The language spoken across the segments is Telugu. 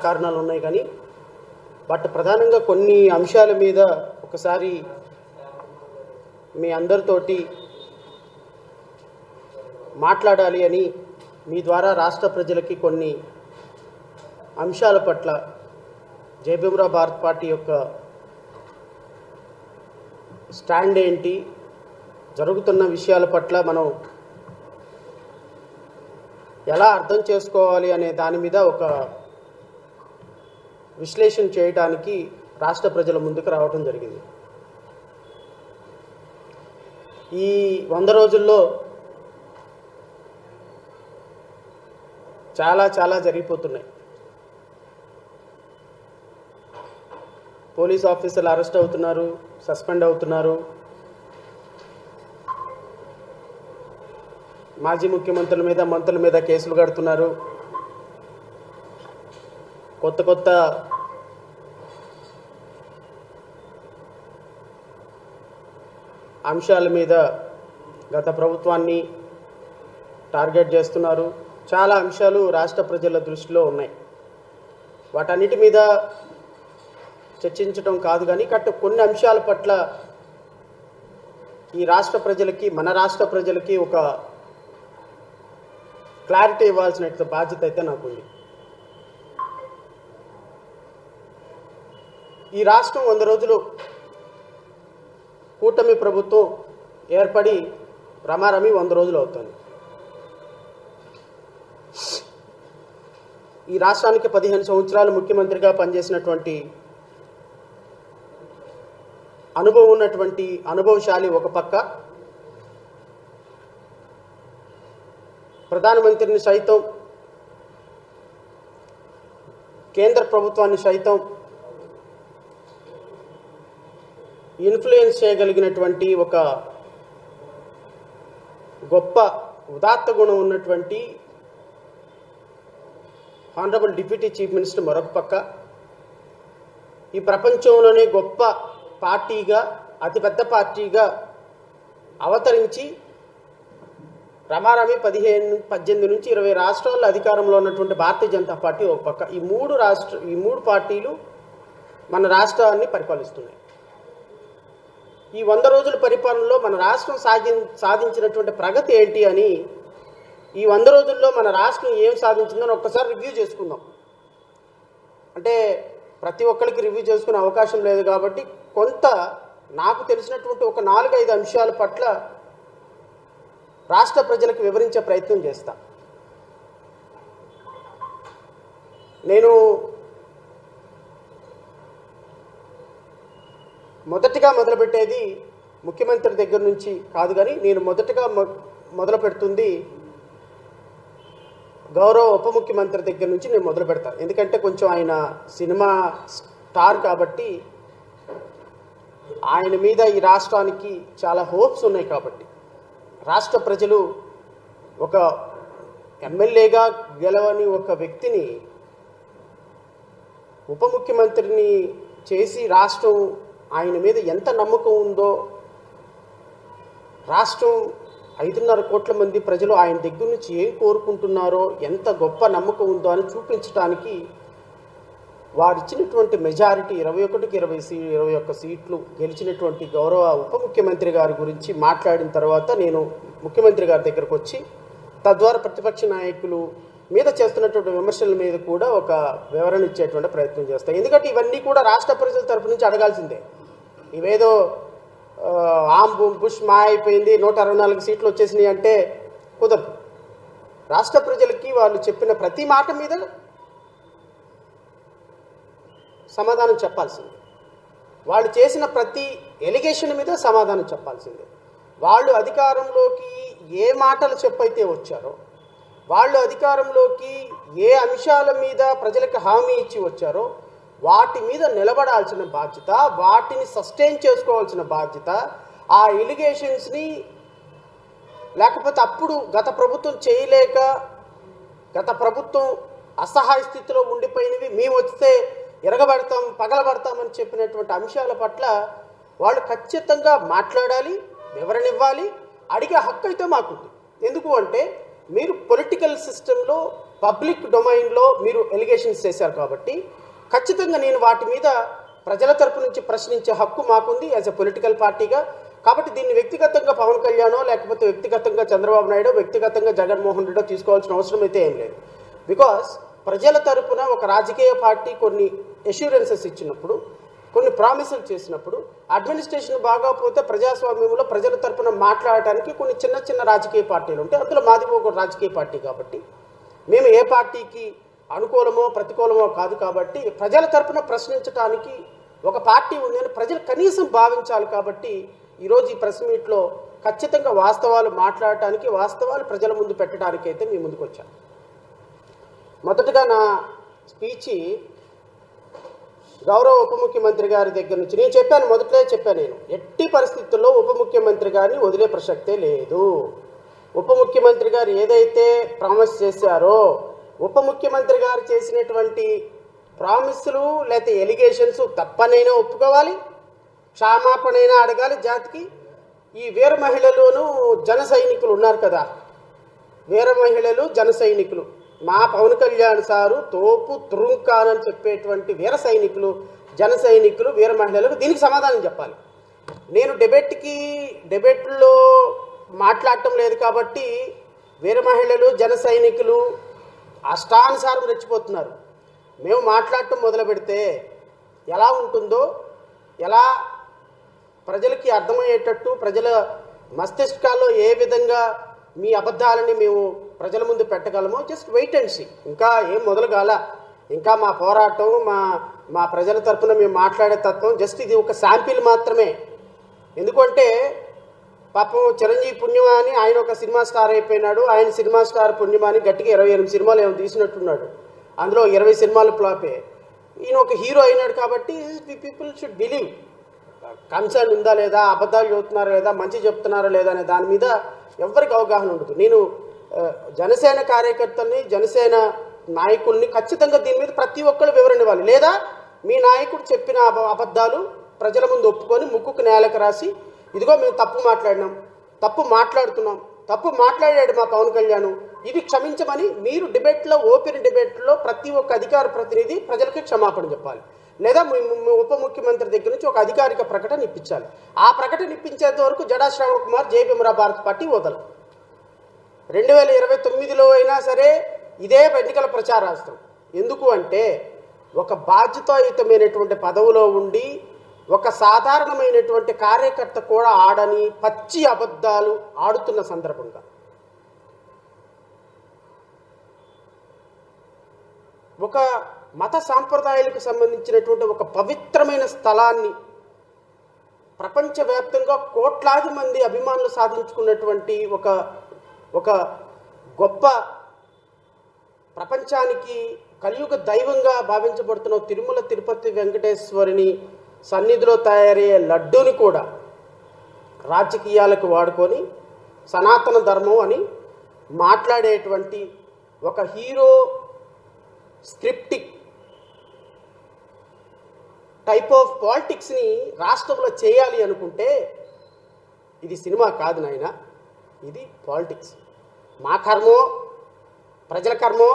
కారణాలు ఉన్నాయి కానీ బట్ ప్రధానంగా కొన్ని అంశాల మీద ఒకసారి మీ అందరితోటి మాట్లాడాలి అని మీ ద్వారా రాష్ట్ర ప్రజలకి కొన్ని అంశాల పట్ల జై భీమ్రావ్ భారత్ పార్టీ యొక్క స్టాండ్ ఏంటి, జరుగుతున్న విషయాల పట్ల మనం ఎలా అర్థం చేసుకోవాలి అనే దాని మీద ఒక విశ్లేషణ చేయడానికి రాష్ట్ర ప్రజల ముందుకు రావడం జరిగింది. ఈ 100 రోజుల్లో చాలా జరిగిపోతున్నాయి. పోలీస్ ఆఫీసర్లు అరెస్ట్ అవుతున్నారు, సస్పెండ్ అవుతున్నారు. మాజీ ముఖ్యమంత్రుల మీద, మంత్రుల మీద కేసులు కడుతున్నారు. కొత్త అంశాల మీద గత ప్రభుత్వాన్ని టార్గెట్ చేస్తున్నారు. చాలా అంశాలు రాష్ట్ర ప్రజల దృష్టిలో ఉన్నాయి. వాటన్నిటి మీద చర్చించడం కాదు కానీ కొన్ని అంశాల పట్ల ఈ రాష్ట్ర ప్రజలకి, మన రాష్ట్ర ప్రజలకి ఒక క్లారిటీ ఇవ్వాల్సిన బాధ్యత అయితే నాకుంది. ఈ రాష్ట్రం 100 రోజులు కూటమి ప్రభుత్వం ఏర్పడి రమారమి 100 రోజులు అవుతుంది. ఈ రాష్ట్రానికి 15 సంవత్సరాలు ముఖ్యమంత్రిగా పనిచేసినటువంటి అనుభవం ఉన్నటువంటి అనుభవశాలి ఒక పక్క, ప్రధానమంత్రిని సైతం, కేంద్ర ప్రభుత్వాన్ని సైతం ఇన్ఫ్లుయెన్స్ చేయగలిగినటువంటి ఒక గొప్ప ఉదాత్త గుణం ఉన్నటువంటి హానరబుల్ డిప్యూటీ చీఫ్ మినిస్టర్ మరొక పక్క, ఈ ప్రపంచంలోనే గొప్ప పార్టీగా, అతిపెద్ద పార్టీగా అవతరించి రమారమి 18 నుంచి 20 రాష్ట్రాల్లో అధికారంలో ఉన్నటువంటి భారతీయ జనతా పార్టీ ఒక పక్క. ఈ మూడు పార్టీలు మన రాష్ట్రాన్ని పరిపాలిస్తున్నాయి. ఈ 100 రోజుల పరిపాలనలో మన రాష్ట్రం సాధించినటువంటి ప్రగతి ఏంటి అని, ఈ 100 రోజుల్లో మన రాష్ట్రం ఏం సాధించిందని ఒక్కసారి రివ్యూ చేసుకుందాం. అంటే ప్రతి ఒక్కరికి రివ్యూ చేసుకునే అవకాశం లేదు కాబట్టి కొంత నాకు తెలిసినటువంటి ఒక 4-5 అంశాల పట్ల రాష్ట్ర ప్రజలకు వివరించే ప్రయత్నం చేస్తా. నేను మొదటిగా మొదలుపెట్టేది ముఖ్యమంత్రి దగ్గర నుంచి కాదు కానీ నేను మొదటగా మొదలు పెడుతుంది గౌరవ ఉప ముఖ్యమంత్రి దగ్గర నుంచి నేను మొదలు పెడతాను. ఎందుకంటే కొంచెం ఆయన సినిమా స్టార్ కాబట్టి ఆయన మీద ఈ రాష్ట్రానికి చాలా హోప్స్ ఉన్నాయి. కాబట్టి రాష్ట్ర ప్రజలు ఒక ఎమ్మెల్యేగా గెలవని ఒక వ్యక్తిని ఉప ముఖ్యమంత్రిని చేసి రాష్ట్రం ఆయన మీద ఎంత నమ్మకం ఉందో, రాష్ట్రం 5.5 కోట్ల మంది ప్రజలు ఆయన దగ్గర నుంచి ఏం కోరుకుంటున్నారో, ఎంత గొప్ప నమ్మకం ఉందో అని చూపించడానికి వారిచ్చినటువంటి మెజారిటీ 21కి 21 సీట్లు గెలిచినటువంటి గౌరవ ఉప ముఖ్యమంత్రి గారి గురించి మాట్లాడిన తర్వాత నేను ముఖ్యమంత్రి గారి దగ్గరకు వచ్చి తద్వారా ప్రతిపక్ష నాయకులు మీద చేస్తున్నటువంటి విమర్శల మీద కూడా ఒక వివరణ ఇచ్చేటువంటి ప్రయత్నం చేస్తాయి. ఎందుకంటే ఇవన్నీ కూడా రాష్ట్ర ప్రజల తరపు నుంచి అడగాల్సిందే. ఇవేదో ఆమ్ బుష్ మా అయిపోయింది 164 సీట్లు వచ్చేసినాయి అంటే కుదరదు. రాష్ట్ర ప్రజలకి వాళ్ళు చెప్పిన ప్రతి మాట మీద సమాధానం చెప్పాల్సిందే. వాళ్ళు చేసిన ప్రతి ఎలిగేషన్ మీద సమాధానం చెప్పాల్సిందే. వాళ్ళు అధికారంలోకి ఏ మాటలు చెప్పైతే వచ్చారో, వాళ్ళు అధికారంలోకి ఏ అంశాల మీద ప్రజలకు హామీ ఇచ్చి వచ్చారో వాటి మీద నిలబడాల్సిన బాధ్యత, వాటిని సస్టైన్ చేసుకోవాల్సిన బాధ్యత, ఆ ఎలిగేషన్స్ని లేకపోతే అప్పుడు గత ప్రభుత్వం చేయలేక, గత ప్రభుత్వం అసహాయ స్థితిలో ఉండిపోయినవి మేము వస్తే ఎరగబడతాం, పగలబడతామని చెప్పినటువంటి అంశాల పట్ల వాళ్ళు ఖచ్చితంగా మాట్లాడాలి, వివరణ ఇవ్వాలి. అడిగే హక్కు అయితే మాకుంది. ఎందుకు అంటే మీరు పొలిటికల్ సిస్టంలో పబ్లిక్ డొమైన్లో మీరు ఎలిగేషన్స్ చేశారు కాబట్టి ఖచ్చితంగా నేను వాటి మీద ప్రజల తరపు నుంచి ప్రశ్నించే హక్కు మాకుంది యాజ్ ఎ పొలిటికల్ పార్టీగా. కాబట్టి దీన్ని వ్యక్తిగతంగా పవన్ కళ్యాణో లేకపోతే వ్యక్తిగతంగా చంద్రబాబు నాయుడు వ్యక్తిగతంగా జగన్మోహన్ రెడ్డో తీసుకోవాల్సిన అవసరం అయితే ఏం లేదు. బికాస్ ప్రజల తరపున ఒక రాజకీయ పార్టీ కొన్ని అష్యూరెన్సెస్ ఇచ్చినప్పుడు, కొన్ని ప్రామిసులు చేసినప్పుడు, అడ్మినిస్ట్రేషన్ బాగోకపోతే ప్రజాస్వామ్యంలో ప్రజల తరపున మాట్లాడటానికి కొన్ని చిన్న చిన్న రాజకీయ పార్టీలు ఉంటాయి. అందులో మాది ఒక రాజకీయ పార్టీ కాబట్టి మేము ఏ పార్టీకి అనుకూలమో ప్రతికూలమో కాదు. కాబట్టి ప్రజల తరపున ప్రశ్నించడానికి ఒక పార్టీ ఉందని ప్రజలు కనీసం భావించాలి. కాబట్టి ఈరోజు ఈ ప్రెస్ మీట్లో ఖచ్చితంగా వాస్తవాలు మాట్లాడటానికి, వాస్తవాలు ప్రజల ముందు పెట్టడానికి అయితే మీ ముందుకు వచ్చాను. మొదటగా నా స్పీచ్ గౌరవ ఉప ముఖ్యమంత్రి గారి దగ్గర నుంచి నేను చెప్పాను, మొదట్లో చెప్పాను, నేను ఎట్టి పరిస్థితుల్లో ఉప ముఖ్యమంత్రి గారిని వదిలే ప్రసక్తే లేదు. ఉప ముఖ్యమంత్రి గారు ఏదైతే ప్రామిస్ చేశారో, ఉప ముఖ్యమంత్రి గారు చేసినటువంటి ప్రామిస్లు లేకపోతే ఎలిగేషన్స్ తప్పనైనా ఒప్పుకోవాలి, క్షమాపణైనా అడగాలి జాతికి. ఈ వీర మహిళలును జన సైనికులు ఉన్నారు కదా, వీర మహిళలు జన సైనికులు, మా పవన్ కళ్యాణ్ సారు తోపు తురుంకాన్ అని చెప్పేటువంటి వీర సైనికులు, జన సైనికులు, వీర మహిళలకు దీనికి సమాధానం చెప్పాలి. నేను డిబేట్లో మాట్లాడటం లేదు కాబట్టి వీర మహిళలు జన సైనికులు అష్టానుసారం రెచ్చిపోతున్నారు. మేము మాట్లాడటం మొదలు పెడితే ఎలా ఉంటుందో, ఎలా ప్రజలకి అర్థమయ్యేటట్టు ప్రజల మస్తిష్కాల్లో ఏ విధంగా మీ అబద్ధాలని మేము ప్రజల ముందు పెట్టగలమో జస్ట్ వెయిట్ అండ్ సీ. ఇంకా ఏం మొదలు కాల, ఇంకా మా పోరాటం, మా ప్రజల తరఫున మేము మాట్లాడే తత్వం జస్ట్ ఇది ఒక శాంపిల్ మాత్రమే. ఎందుకంటే పాపం చిరంజీవి పుణ్యమా అని ఆయన ఒక సినిమా స్టార్ అయిపోయినాడు, ఆయన సినిమా స్టార్ పుణ్యమా అని గట్టిగా 28 సినిమాలు ఏమో తీసినట్టున్నాడు, అందులో 20 సినిమాలు ఫ్లాపే. ఈయన ఒక హీరో అయినాడు కాబట్టి పీపుల్ షుడ్ బిలీవ్. కన్సర్న్ ఉందా లేదా, అబద్ధాలు చెబుతున్నారా లేదా, మంచి చెప్తున్నారా లేదా అనే దాని మీద ఎవరికి అవగాహన ఉండదు. నేను జనసేన కార్యకర్తల్ని, జనసేన నాయకుల్ని ఖచ్చితంగా దీని మీద ప్రతి ఒక్కరు వివరణ ఇవ్వాలి. లేదా మీ నాయకుడు చెప్పిన అబద్ధాలు ప్రజల ముందు ఒప్పుకొని ముక్కుకు నేలకు రాసి, ఇదిగో మేము తప్పు మాట్లాడినాం, తప్పు మాట్లాడుతున్నాం, తప్పు మాట్లాడాడు మా పవన్ కళ్యాణ్, ఇది క్షమించమని మీరు డిబేట్లో, ఓపెన్ డిబేట్లో ప్రతి ఒక్క అధికార ప్రతినిధి ప్రజలకి క్షమాపణ చెప్పాలి. లేదా ఉప ముఖ్యమంత్రి దగ్గర నుంచి ఒక అధికారిక ప్రకటన ఇప్పించాలి. ఆ ప్రకటన ఇప్పించేంత వరకు జడా శ్రావణ్ కుమార్, జై భీమరా భారత్ పార్టీ వదలం. 2029లో అయినా సరే ఇదే ఎన్నికల ప్రచారాస్త్రం. ఎందుకు అంటే ఒక బాధ్యతాయుతమైనటువంటి పదవిలో ఉండి ఒక సాధారణమైనటువంటి కార్యకర్త కూడా ఆడని పచ్చి అబద్ధాలు ఆడుతున్న సందర్భంగా ఒక మత సాంప్రదాయాలకు సంబంధించినటువంటి ఒక పవిత్రమైన స్థలాన్ని ప్రపంచవ్యాప్తంగా కోట్లాది మంది అభిమానులు సాధించుకున్నటువంటి ఒక గొప్ప ప్రపంచానికి కలియుగ దైవంగా భావించబడుతున్న తిరుమల తిరుపతి వెంకటేశ్వరుని సన్నిధిలో తయారయ్యే లడ్డూని కూడా రాజకీయాలకు వాడుకొని సనాతన ధర్మం అని మాట్లాడేటువంటి ఒక హీరో స్క్రిప్టిక్ టైప్ ఆఫ్ పాలిటిక్స్ని రాష్ట్రంలో చేయాలి అనుకుంటే ఇది సినిమా కాదు నాయన, ఇది పాలిటిక్స్. మా కర్మో, ప్రజల కర్మో,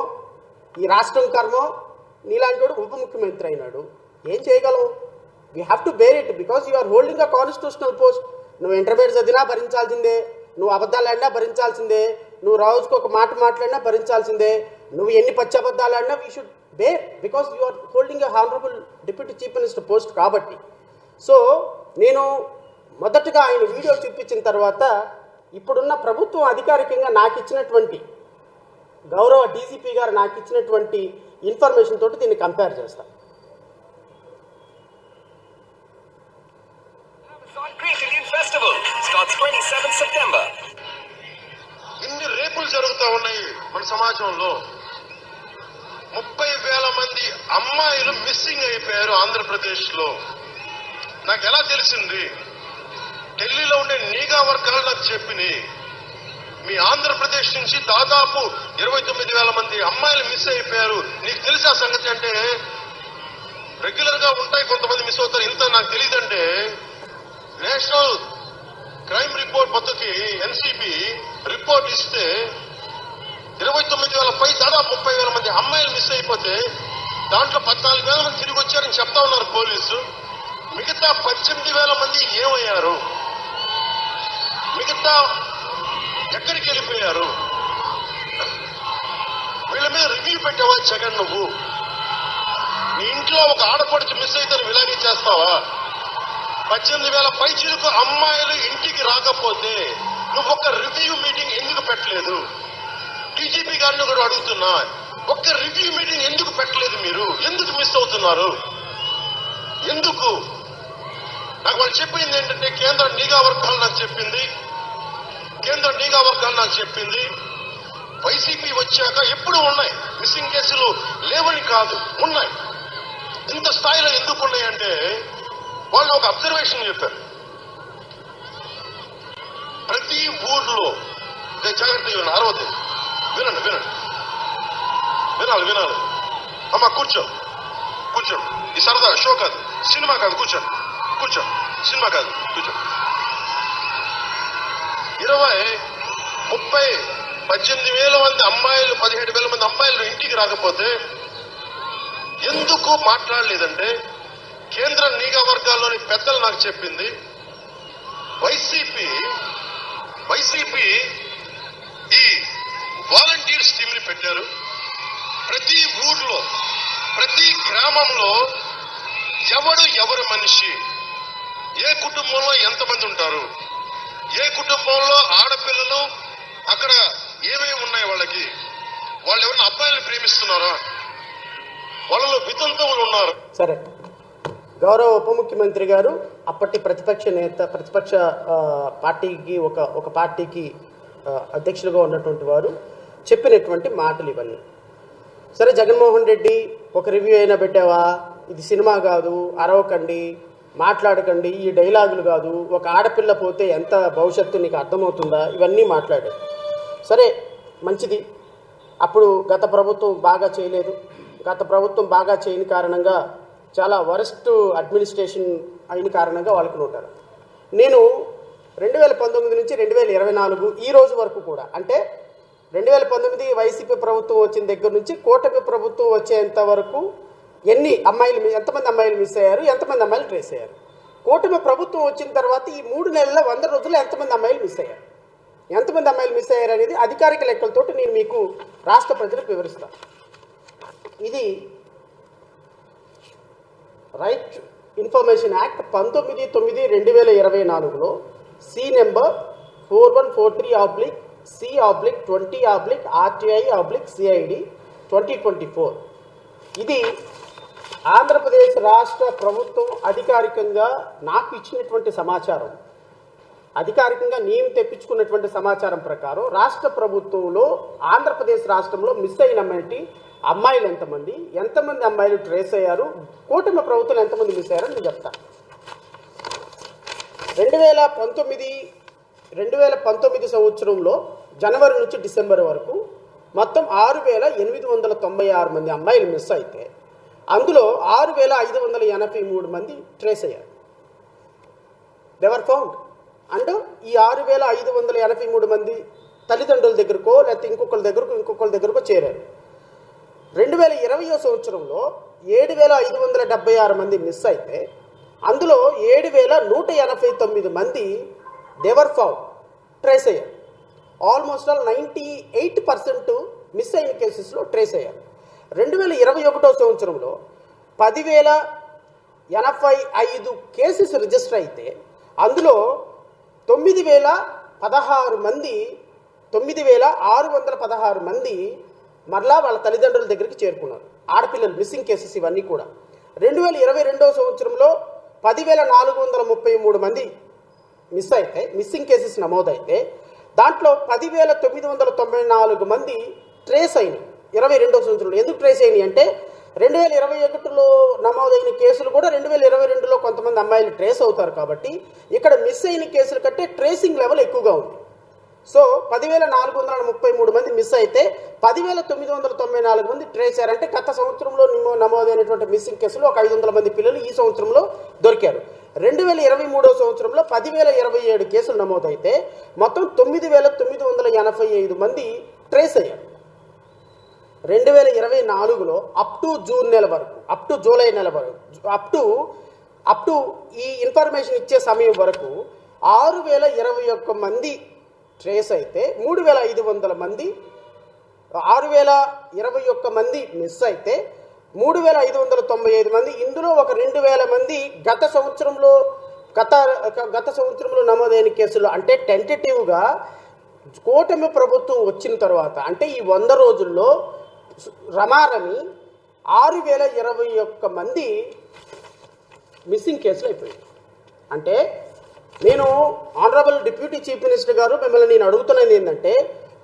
ఈ రాష్ట్రం కర్మో, నీలాంటి వాడు ఉప ముఖ్యమంత్రి అయినాడు, ఏం చేయగలవు? We have to bear it because you are holding a constitutional post. నువ్వు ఇంటర్మీడియట్ చదివినా భరించాల్సిందే, నువ్వు అబద్ధాలు ఆడినా భరించాల్సిందే, నువ్వు రోజుకు ఒక మాట మాట్లాడినా భరించాల్సిందే, నువ్వు ఎన్ని పచ్చి అబద్ధాలు ఆడినా we should bear because you are holding a honourable deputy chief minister post కాబట్టి. సో నేను మొదటగా ఆయన వీడియో చూపించిన తర్వాత ఇప్పుడున్న ప్రభుత్వం అధికారికంగా నాకు ఇచ్చినటువంటి, గౌరవ డీజీపీ గారు నాకు ఇచ్చినటువంటి ఇన్ఫర్మేషన్ తోటి దీన్ని కంపేర్ చేస్తాను. ఇన్ని రేపులు జరుగుతూ ఉన్నాయి మన సమాజంలో. 30,000 మంది అమ్మాయిలు మిస్సింగ్ అయిపోయారు ఆంధ్రప్రదేశ్ లో. నాకు ఎలా తెలిసింది? ఢిల్లీలో ఉండే నిఘా వర్గాలు నాకు చెప్పినాయి. మీ ఆంధ్రప్రదేశ్ నుంచి దాదాపు 29,000 మంది అమ్మాయిలు మిస్ అయిపోయారు. నీకు తెలిసా సంగతి? అంటే రెగ్యులర్ గా ఉంటాయి, కొంతమంది మిస్ అవుతారు, ఇంత నాకు తెలియదంటే నేషనల్ క్రైమ్ రిపోర్ట్ పద్ధతికి ఎన్సీబీ రిపోర్ట్ ఇస్తే 29,000 పై దాదాపు 30,000 మంది అమ్మాయిలు మిస్ అయిపోతే దాంట్లో 14,000 మంది తిరిగి వచ్చారని చెప్తా ఉన్నారు పోలీసు. మిగతా 18,000 మంది ఏమయ్యారు? మిగతా ఎక్కడికి వెళ్ళిపోయారు? వీళ్ళ మీద రివ్యూ పెట్టావా జగన్? నువ్వు నీ ఇంట్లో ఒక ఆడపడుచు మిస్ అయితే నువ్వు ఇలాగే చేస్తావా? 18,000 పై చిరుకు అమ్మాయిలు ఇంటికి రాకపోతే నువ్వు ఒక రివ్యూ మీటింగ్ ఎందుకు పెట్టలేదు? డీజీపీ గారిని కూడా అడుగుతున్నా, ఒక్క రివ్యూ మీటింగ్ ఎందుకు పెట్టలేదు? మీరు ఎందుకు మిస్ అవుతున్నారు? ఎందుకు? నాకు వాళ్ళు చెప్పింది ఏంటంటే కేంద్ర నిఘా వర్గాలు నాకు చెప్పింది వైసీపీ వచ్చాక ఎప్పుడు ఉన్నాయి మిస్సింగ్ కేసులు, లేవని కాదు, ఉన్నాయి. ఇంత స్థాయిలో ఎందుకు ఉన్నాయంటే వాళ్ళు ఒక అబ్జర్వేషన్ చెప్పారు. ప్రతి ఊర్లో జాగ్రత్తగా అరవద్దు, వినాలి. అమ్మ కూర్చో. ఈ సరదా షో కాదు, సినిమా కాదు. కూర్చో. సినిమా కాదు, కూర్చో. 20, 30, 18,000 మంది అమ్మాయిలు, 17,000 మంది అమ్మాయిలు ఇంటికి రాకపోతే ఎందుకు మాట్లాడలేదంటే కేంద్ర నిఘా వర్గాల్లోని పెద్దలు నాకు చెప్పింది, వైసీపీ ఈ వాలంటీర్స్ టీమ్ ని పెట్టారు. ప్రతి ఊర్లో, ప్రతి గ్రామంలో ఎవరు మనిషి, ఏ కుటుంబంలో ఎంతమంది ఉంటారు, ఏ కుటుంబంలో ఆడపిల్లలు, అక్కడ ఏమేమి ఉన్నాయి వాళ్ళకి, వాళ్ళు ఎవరైనా అబ్బాయిలు ప్రేమిస్తున్నారా, వాళ్ళలో వితంతువులు ఉన్నారు. సరే, గౌరవ ఉప ముఖ్యమంత్రి గారు అప్పటి ప్రతిపక్ష పార్టీకి ఒక పార్టీకి అధ్యక్షులుగా ఉన్నటువంటి వారు చెప్పినటువంటి మాటలు ఇవన్నీ. సరే, జగన్మోహన్ రెడ్డి ఒక రివ్యూ అయినా పెట్టావా? ఇది సినిమా కాదు, అరవకండి, మాట్లాడకండి, ఈ డైలాగులు కాదు, ఒక ఆడపిల్ల పోతే ఎంత భవిష్యత్తు నీకు అర్థమవుతుందా? ఇవన్నీ మాట్లాడారు. సరే, మంచిది. అప్పుడు గత ప్రభుత్వం బాగా చేయలేదు. గత ప్రభుత్వం బాగా చేయని కారణంగా చాలా వరస్ట్ అడ్మినిస్ట్రేషన్ అయిన కారణంగా వాళ్ళకు నోటారు. నేను 2019 నుంచి 2024 ఈ రోజు వరకు కూడా, అంటే 2019 వైసీపీ ప్రభుత్వం వచ్చిన దగ్గర నుంచి కూటమి ప్రభుత్వం వచ్చేంత వరకు ఎంతమంది అమ్మాయిలు మిస్ అయ్యారు, ఎంతమంది అమ్మాయిలు ట్రేస్ అయ్యారు, కూటమి ప్రభుత్వం వచ్చిన తర్వాత ఈ 3 నెలల 100 రోజుల్లో ఎంతమంది అమ్మాయిలు మిస్ అయ్యారు, అనేది అధికారిక లెక్కలతోటి నేను మీకు రాష్ట్ర ప్రజలకు వివరిస్తాను. ఇది రైట్ ఇన్ఫర్మేషన్ యాక్ట్ 19/9/2024లో సి నెంబర్ 4143/C/20/RTI/CID 2024. ఇది ఆంధ్రప్రదేశ్ రాష్ట్ర ప్రభుత్వం అధికారికంగా నాకు ఇచ్చినటువంటి సమాచారం, అధికారికంగా నేను తెప్పించుకున్నటువంటి సమాచారం ప్రకారం రాష్ట్ర ప్రభుత్వంలో ఆంధ్రప్రదేశ్ రాష్ట్రంలో మిస్ అయిన అమ్మాయిలు ఎంతమంది అమ్మాయిలు ట్రేస్ అయ్యారు, కూటమి ప్రభుత్వం ఎంతమంది మిస్ అయ్యారని నేను చెప్తాను. 2019 సంవత్సరంలో జనవరి నుంచి డిసెంబర్ వరకు మొత్తం 6,896 మంది అమ్మాయిలు మిస్ అయితే అందులో 6,583 మంది ట్రేస్ అయ్యారు. దేవర్ ఫౌండ్. అండ్ ఈ 6,583 మంది తల్లిదండ్రుల దగ్గరకో లేకపోతే ఇంకొకరి దగ్గరకో చేరారు. 2020 సంవత్సరంలో 7,576 మంది మిస్ అయితే అందులో 7,189 మంది దేవర్ ఫౌండ్, ట్రేస్ అయ్యారు. ఆల్మోస్ట్ ఆల్ 98% మిస్ అయిన కేసెస్లో ట్రేస్ అయ్యారు. 2021 సంవత్సరంలో 10,085 కేసెస్ రిజిస్టర్ అయితే అందులో 9,616 మంది మరలా వాళ్ళ తల్లిదండ్రుల దగ్గరికి చేరుకున్నారు. ఆడపిల్లలు మిస్సింగ్ కేసెస్ ఇవన్నీ కూడా. 2022 సంవత్సరంలో 10,433 మంది మిస్సింగ్ కేసెస్ నమోదైతే దాంట్లో 10,994 మంది ట్రేస్ అయినాయి 22 సంవత్సరంలో. ఎందుకు ట్రేస్ అయినాయి అంటే 2021లో నమోదైన కేసులు కూడా 2022లో కొంతమంది అమ్మాయిలు ట్రేస్ అవుతారు కాబట్టి ఇక్కడ మిస్ అయిన కేసుల కంటే ట్రేసింగ్ లెవెల్ ఎక్కువగా ఉంది. సో 10,433 మంది మిస్ అయితే 10,994 మంది ట్రేస్ అయ్యారంటే గత సంవత్సరంలో నమోదైనటువంటి మిస్సింగ్ కేసులు ఒక 500 మంది పిల్లలు ఈ సంవత్సరంలో దొరికారు. 2023 సంవత్సరంలో 10,027 కేసులు నమోదైతే మొత్తం 9,985 మంది ట్రేస్ అయ్యారు. 2024లో అప్ టు జూన్ నెల వరకు, అప్ టు జూలై నెల వరకు, అప్ టు ఈ ఇన్ఫర్మేషన్ ఇచ్చే సమయం వరకు 6021 మంది ట్రేస్ అయితే 3500 మంది, 6021 మంది మిస్ అయితే 3595 మంది, ఇందులో ఒక 2000 మంది గత సంవత్సరంలో నమోదైన కేసులు. అంటే టెంటేటివ్గా కూటమి ప్రభుత్వం వచ్చిన తర్వాత, అంటే ఈ 100 రోజుల్లో రమారమి 6021 మంది మిస్సింగ్ కేసులు అయిపోయాయి. అంటే నేను ఆనరబుల్ డిప్యూటీ చీఫ్ మినిస్టర్ గారు మిమ్మల్ని నేను అడుగుతున్నది ఏంటంటే,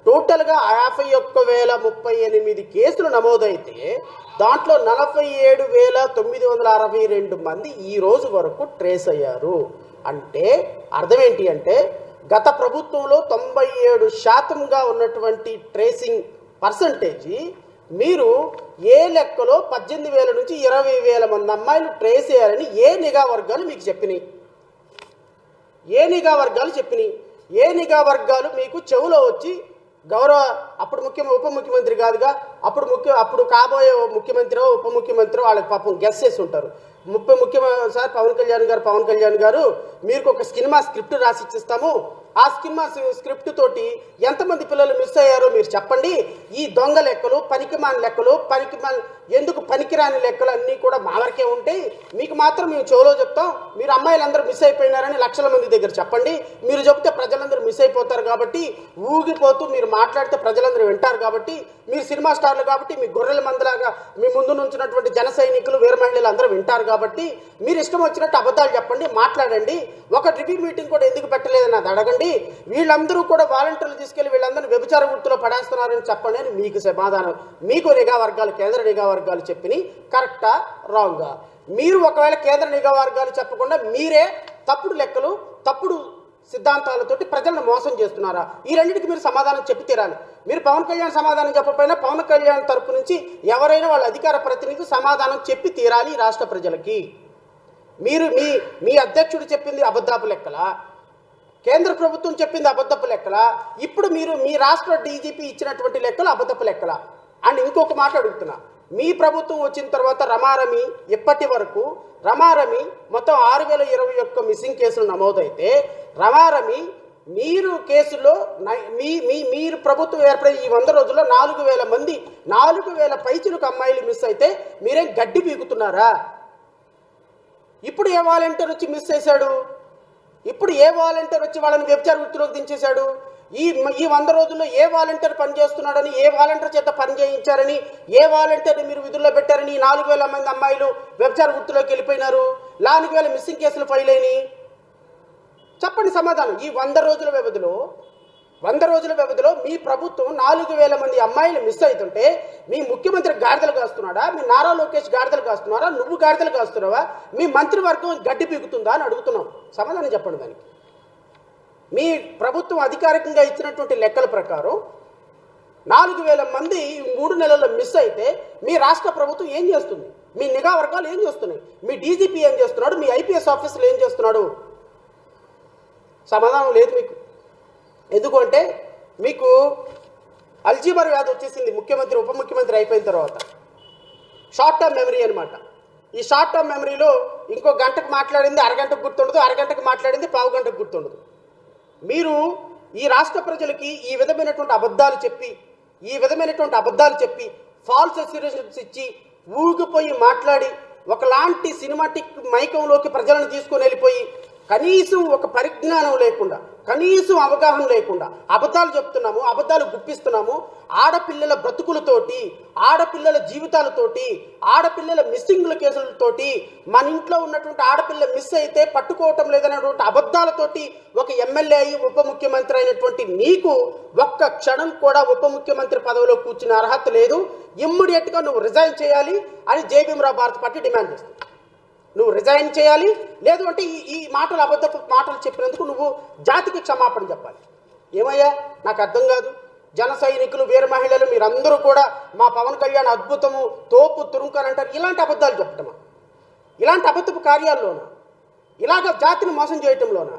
టోటల్గా 51,038 కేసులు నమోదైతే దాంట్లో 47,962 మంది ఈ రోజు వరకు ట్రేస్ అయ్యారు. అంటే అర్థం ఏంటి అంటే, గత ప్రభుత్వంలో 97% ఉన్నటువంటి ట్రేసింగ్ పర్సంటేజీ మీరు ఏ లెక్కలో 18,000 నుంచి 20,000 మంది అమ్మాయిలు ట్రేస్ అయ్యారని ఏ నిఘా వర్గాలు మీకు చెప్పినాయి? ఏ నిఘా వర్గాలు మీకు చెవులో వచ్చి అప్పుడు ఉప ముఖ్యమంత్రి కాదుగా, అప్పుడు కాబోయే ముఖ్యమంత్రి ఉప ముఖ్యమంత్రి వాళ్ళకి పాపం గెస్ చేసి ఉంటారు. సార్ పవన్ కళ్యాణ్ గారు మీకు ఒక సినిమా స్క్రిప్ట్ రాసి ఇచ్చిస్తాము, ఆ సినిమా స్క్రిప్ట్ తోటి ఎంతమంది పిల్లలు మిస్ అయ్యారో మీరు చెప్పండి. ఈ దొంగ లెక్కలు, పనికిమాని లెక్కలు, ఎందుకు పనికిరాని లెక్కలు అన్నీ కూడా మా వరకే ఉంటాయి, మీకు మాత్రం మేము చెవులో చెప్తాం. మీరు అమ్మాయిలందరూ మిస్ అయిపోయినారని లక్షల మంది దగ్గర చెప్పండి. మీరు చెబితే ప్రజలందరూ మిస్ అయిపోతారు కాబట్టి, ఊగిపోతూ మీరు మాట్లాడితే ప్రజలందరూ వింటారు కాబట్టి, మీరు సినిమా స్టార్లు కాబట్టి, మీ గొర్రెల మందిలాగా మీ ముందు నుంచినటువంటి జన సైనికులు, వీర మహిళలు అందరూ వింటారు కాబట్టి, మీరు ఇష్టం వచ్చినట్టు అబద్ధాలు చెప్పండి, మాట్లాడండి. ఒక రివ్యూ మీటింగ్ కూడా ఎందుకు పెట్టలేదని అది అడగండి. వీళ్ళందరూ కూడా వాలంటీర్లు తీసుకెళ్లి వీళ్ళందరూ వ్యభిచార వృత్తిలో పడేస్తున్నారని చెప్పండి అని మీకు సమాధానం, మీకు నిఘా వర్గాలు, కేంద్ర నిఘా వర్గాలు చెప్పిని కరెక్టా రాంగా? మీరు ఒకవేళ కేంద్ర నిఘా వర్గాలు చెప్పకుండా మీరే తప్పుడు లెక్కలు, తప్పుడు సిద్ధాంతాలతోటి ప్రజలను మోసం చేస్తున్నారా? ఈ రెండింటికి మీరు సమాధానం చెప్పి తీరాలి. మీరు పవన్ కళ్యాణ్ సమాధానం చెప్పకపోయినా పవన్ కళ్యాణ్ తరపు నుంచి ఎవరైనా వాళ్ళ అధికార ప్రతినిధి సమాధానం చెప్పి తీరాలి రాష్ట్ర ప్రజలకి. మీరు మీ అధ్యక్షుడు చెప్పింది అబద్ధపు లెక్కలా, కేంద్ర ప్రభుత్వం చెప్పింది అబద్ధపు లెక్కలా, ఇప్పుడు మీరు మీ రాష్ట్ర డీజీపీ ఇచ్చినటువంటి లెక్కలు అబద్ధపు లెక్కలా? అండ్ ఇంకొక మాట అడుగుతున్నా, మీ ప్రభుత్వం వచ్చిన తర్వాత రమారమి ఇప్పటి వరకు మొత్తం 6,021 మిస్సింగ్ కేసులు నమోదైతే రమారమి మీరు కేసులో మీరు ప్రభుత్వం ఏర్పడే ఈ 100 రోజుల్లో 4,000 పైచులకు అమ్మాయిలు మిస్ అయితే మీరేం గడ్డి పీకుతున్నారా? ఇప్పుడు ఏ వాలంటీర్ వచ్చి మిస్ చేశాడు? ఇప్పుడు ఏ వాలంటీర్ వచ్చి వాళ్ళని వ్యభిచార వృత్తిలోకి దించేశాడు? ఈ 100 రోజుల్లో ఏ వాలంటీర్ పనిచేస్తున్నాడని, ఏ వాలంటీర్ చేత పని చేయించారని, ఏ వాలంటీర్ని మీరు విధుల్లో పెట్టారని 4,000 మంది అమ్మాయిలు వ్యభిచార వృత్తిలోకి వెళ్ళిపోయినారు? 4,000 మిస్సింగ్ కేసులు ఫైల్ అయినాయి. చెప్పండి సమాధానం. ఈ 100 రోజుల వ్యవధిలో మీ ప్రభుత్వం 4,000 మంది అమ్మాయిలు మిస్ అవుతుంటే మీ ముఖ్యమంత్రి గాడిదలు కాస్తున్నాడా? మీ నారా లోకేష్ గాడిదలు కాస్తున్నారా? నువ్వు గాడిదలు కాస్తున్నావా? మీ మంత్రివర్గం గడ్డి పీకుతుందా అని అడుగుతున్నాం. సమాధానం చెప్పండి దానికి. మీ ప్రభుత్వం అధికారికంగా ఇచ్చినటువంటి లెక్కల ప్రకారం 4,000 మంది 3 నెలల్లో మిస్ అయితే మీ రాష్ట్ర ప్రభుత్వం ఏం చేస్తుంది? మీ నిఘా వర్గాలు ఏం చేస్తున్నాయి? మీ డీజీపీ ఏం చేస్తున్నాడు? మీ ఐపీఎస్ ఆఫీసర్లు ఏం చేస్తున్నాడు? సమాధానం లేదు మీకు. ఎందుకంటే మీకు అల్జీమర్ వ్యాధి వచ్చేసింది ముఖ్యమంత్రి ఉప ముఖ్యమంత్రి అయిపోయిన తర్వాత. షార్ట్ టర్మ్ మెమరీ అనమాట. ఈ షార్ట్ టర్మ్ మెమరీలో ఇంకో గంటకు మాట్లాడింది అరగంటకు గుర్తుండదు, అరగంటకు మాట్లాడింది పావు గంటకు గుర్తుండదు. మీరు ఈ రాష్ట్ర ప్రజలకి ఈ విధమైనటువంటి అబద్ధాలు చెప్పి ఫాల్స్ అస్యూరెన్సెస్ ఇచ్చి ఊగిపోయి మాట్లాడి ఒకలాంటి సినిమాటిక్ మైకంలోకి ప్రజలను తీసుకొని వెళ్ళిపోయి కనీసం ఒక పరిజ్ఞానం లేకుండా, కనీసం అవగాహన లేకుండా అబద్ధాలు చెప్తున్నాము, అబద్ధాలు గుప్పిస్తున్నాము. ఆడపిల్లల బ్రతుకులతోటి, ఆడపిల్లల జీవితాలతోటి, ఆడపిల్లల మిస్సింగ్ల కేసులతోటి, మన ఇంట్లో ఉన్నటువంటి ఆడపిల్ల మిస్ అయితే పట్టుకోవటం లేదనేటువంటి అబద్ధాలతోటి ఒక ఎమ్మెల్యే అయి ఉప ముఖ్యమంత్రి అయినటువంటి నీకు ఒక్క క్షణం కూడా ఉప ముఖ్యమంత్రి పదవిలో కూర్చునే అర్హత లేదు. ఇమ్మీడియట్గా నువ్వు రిజైన్ చేయాలి అని జేబీఎంరావు భారత పార్టీ డిమాండ్ చేస్తుంది. నువ్వు రిజైన్ చేయాలి, లేదు అంటే ఈ అబద్ధపు మాటలు చెప్పినందుకు నువ్వు జాతికి క్షమాపణ చెప్పాలి. ఏమయ్యా నాకు అర్థం కాదు. జన సైనికులు, వీర మహిళలు మీరందరూ కూడా మా పవన్ కళ్యాణ్ అద్భుతము, తోపు, తురుంకు అని అంటారు. ఇలాంటి అబద్ధాలు చెప్పటమా? ఇలాంటి అబద్ధపు కార్యాల్లోనా? ఇలాగ జాతిని మోసం చేయటంలోనా?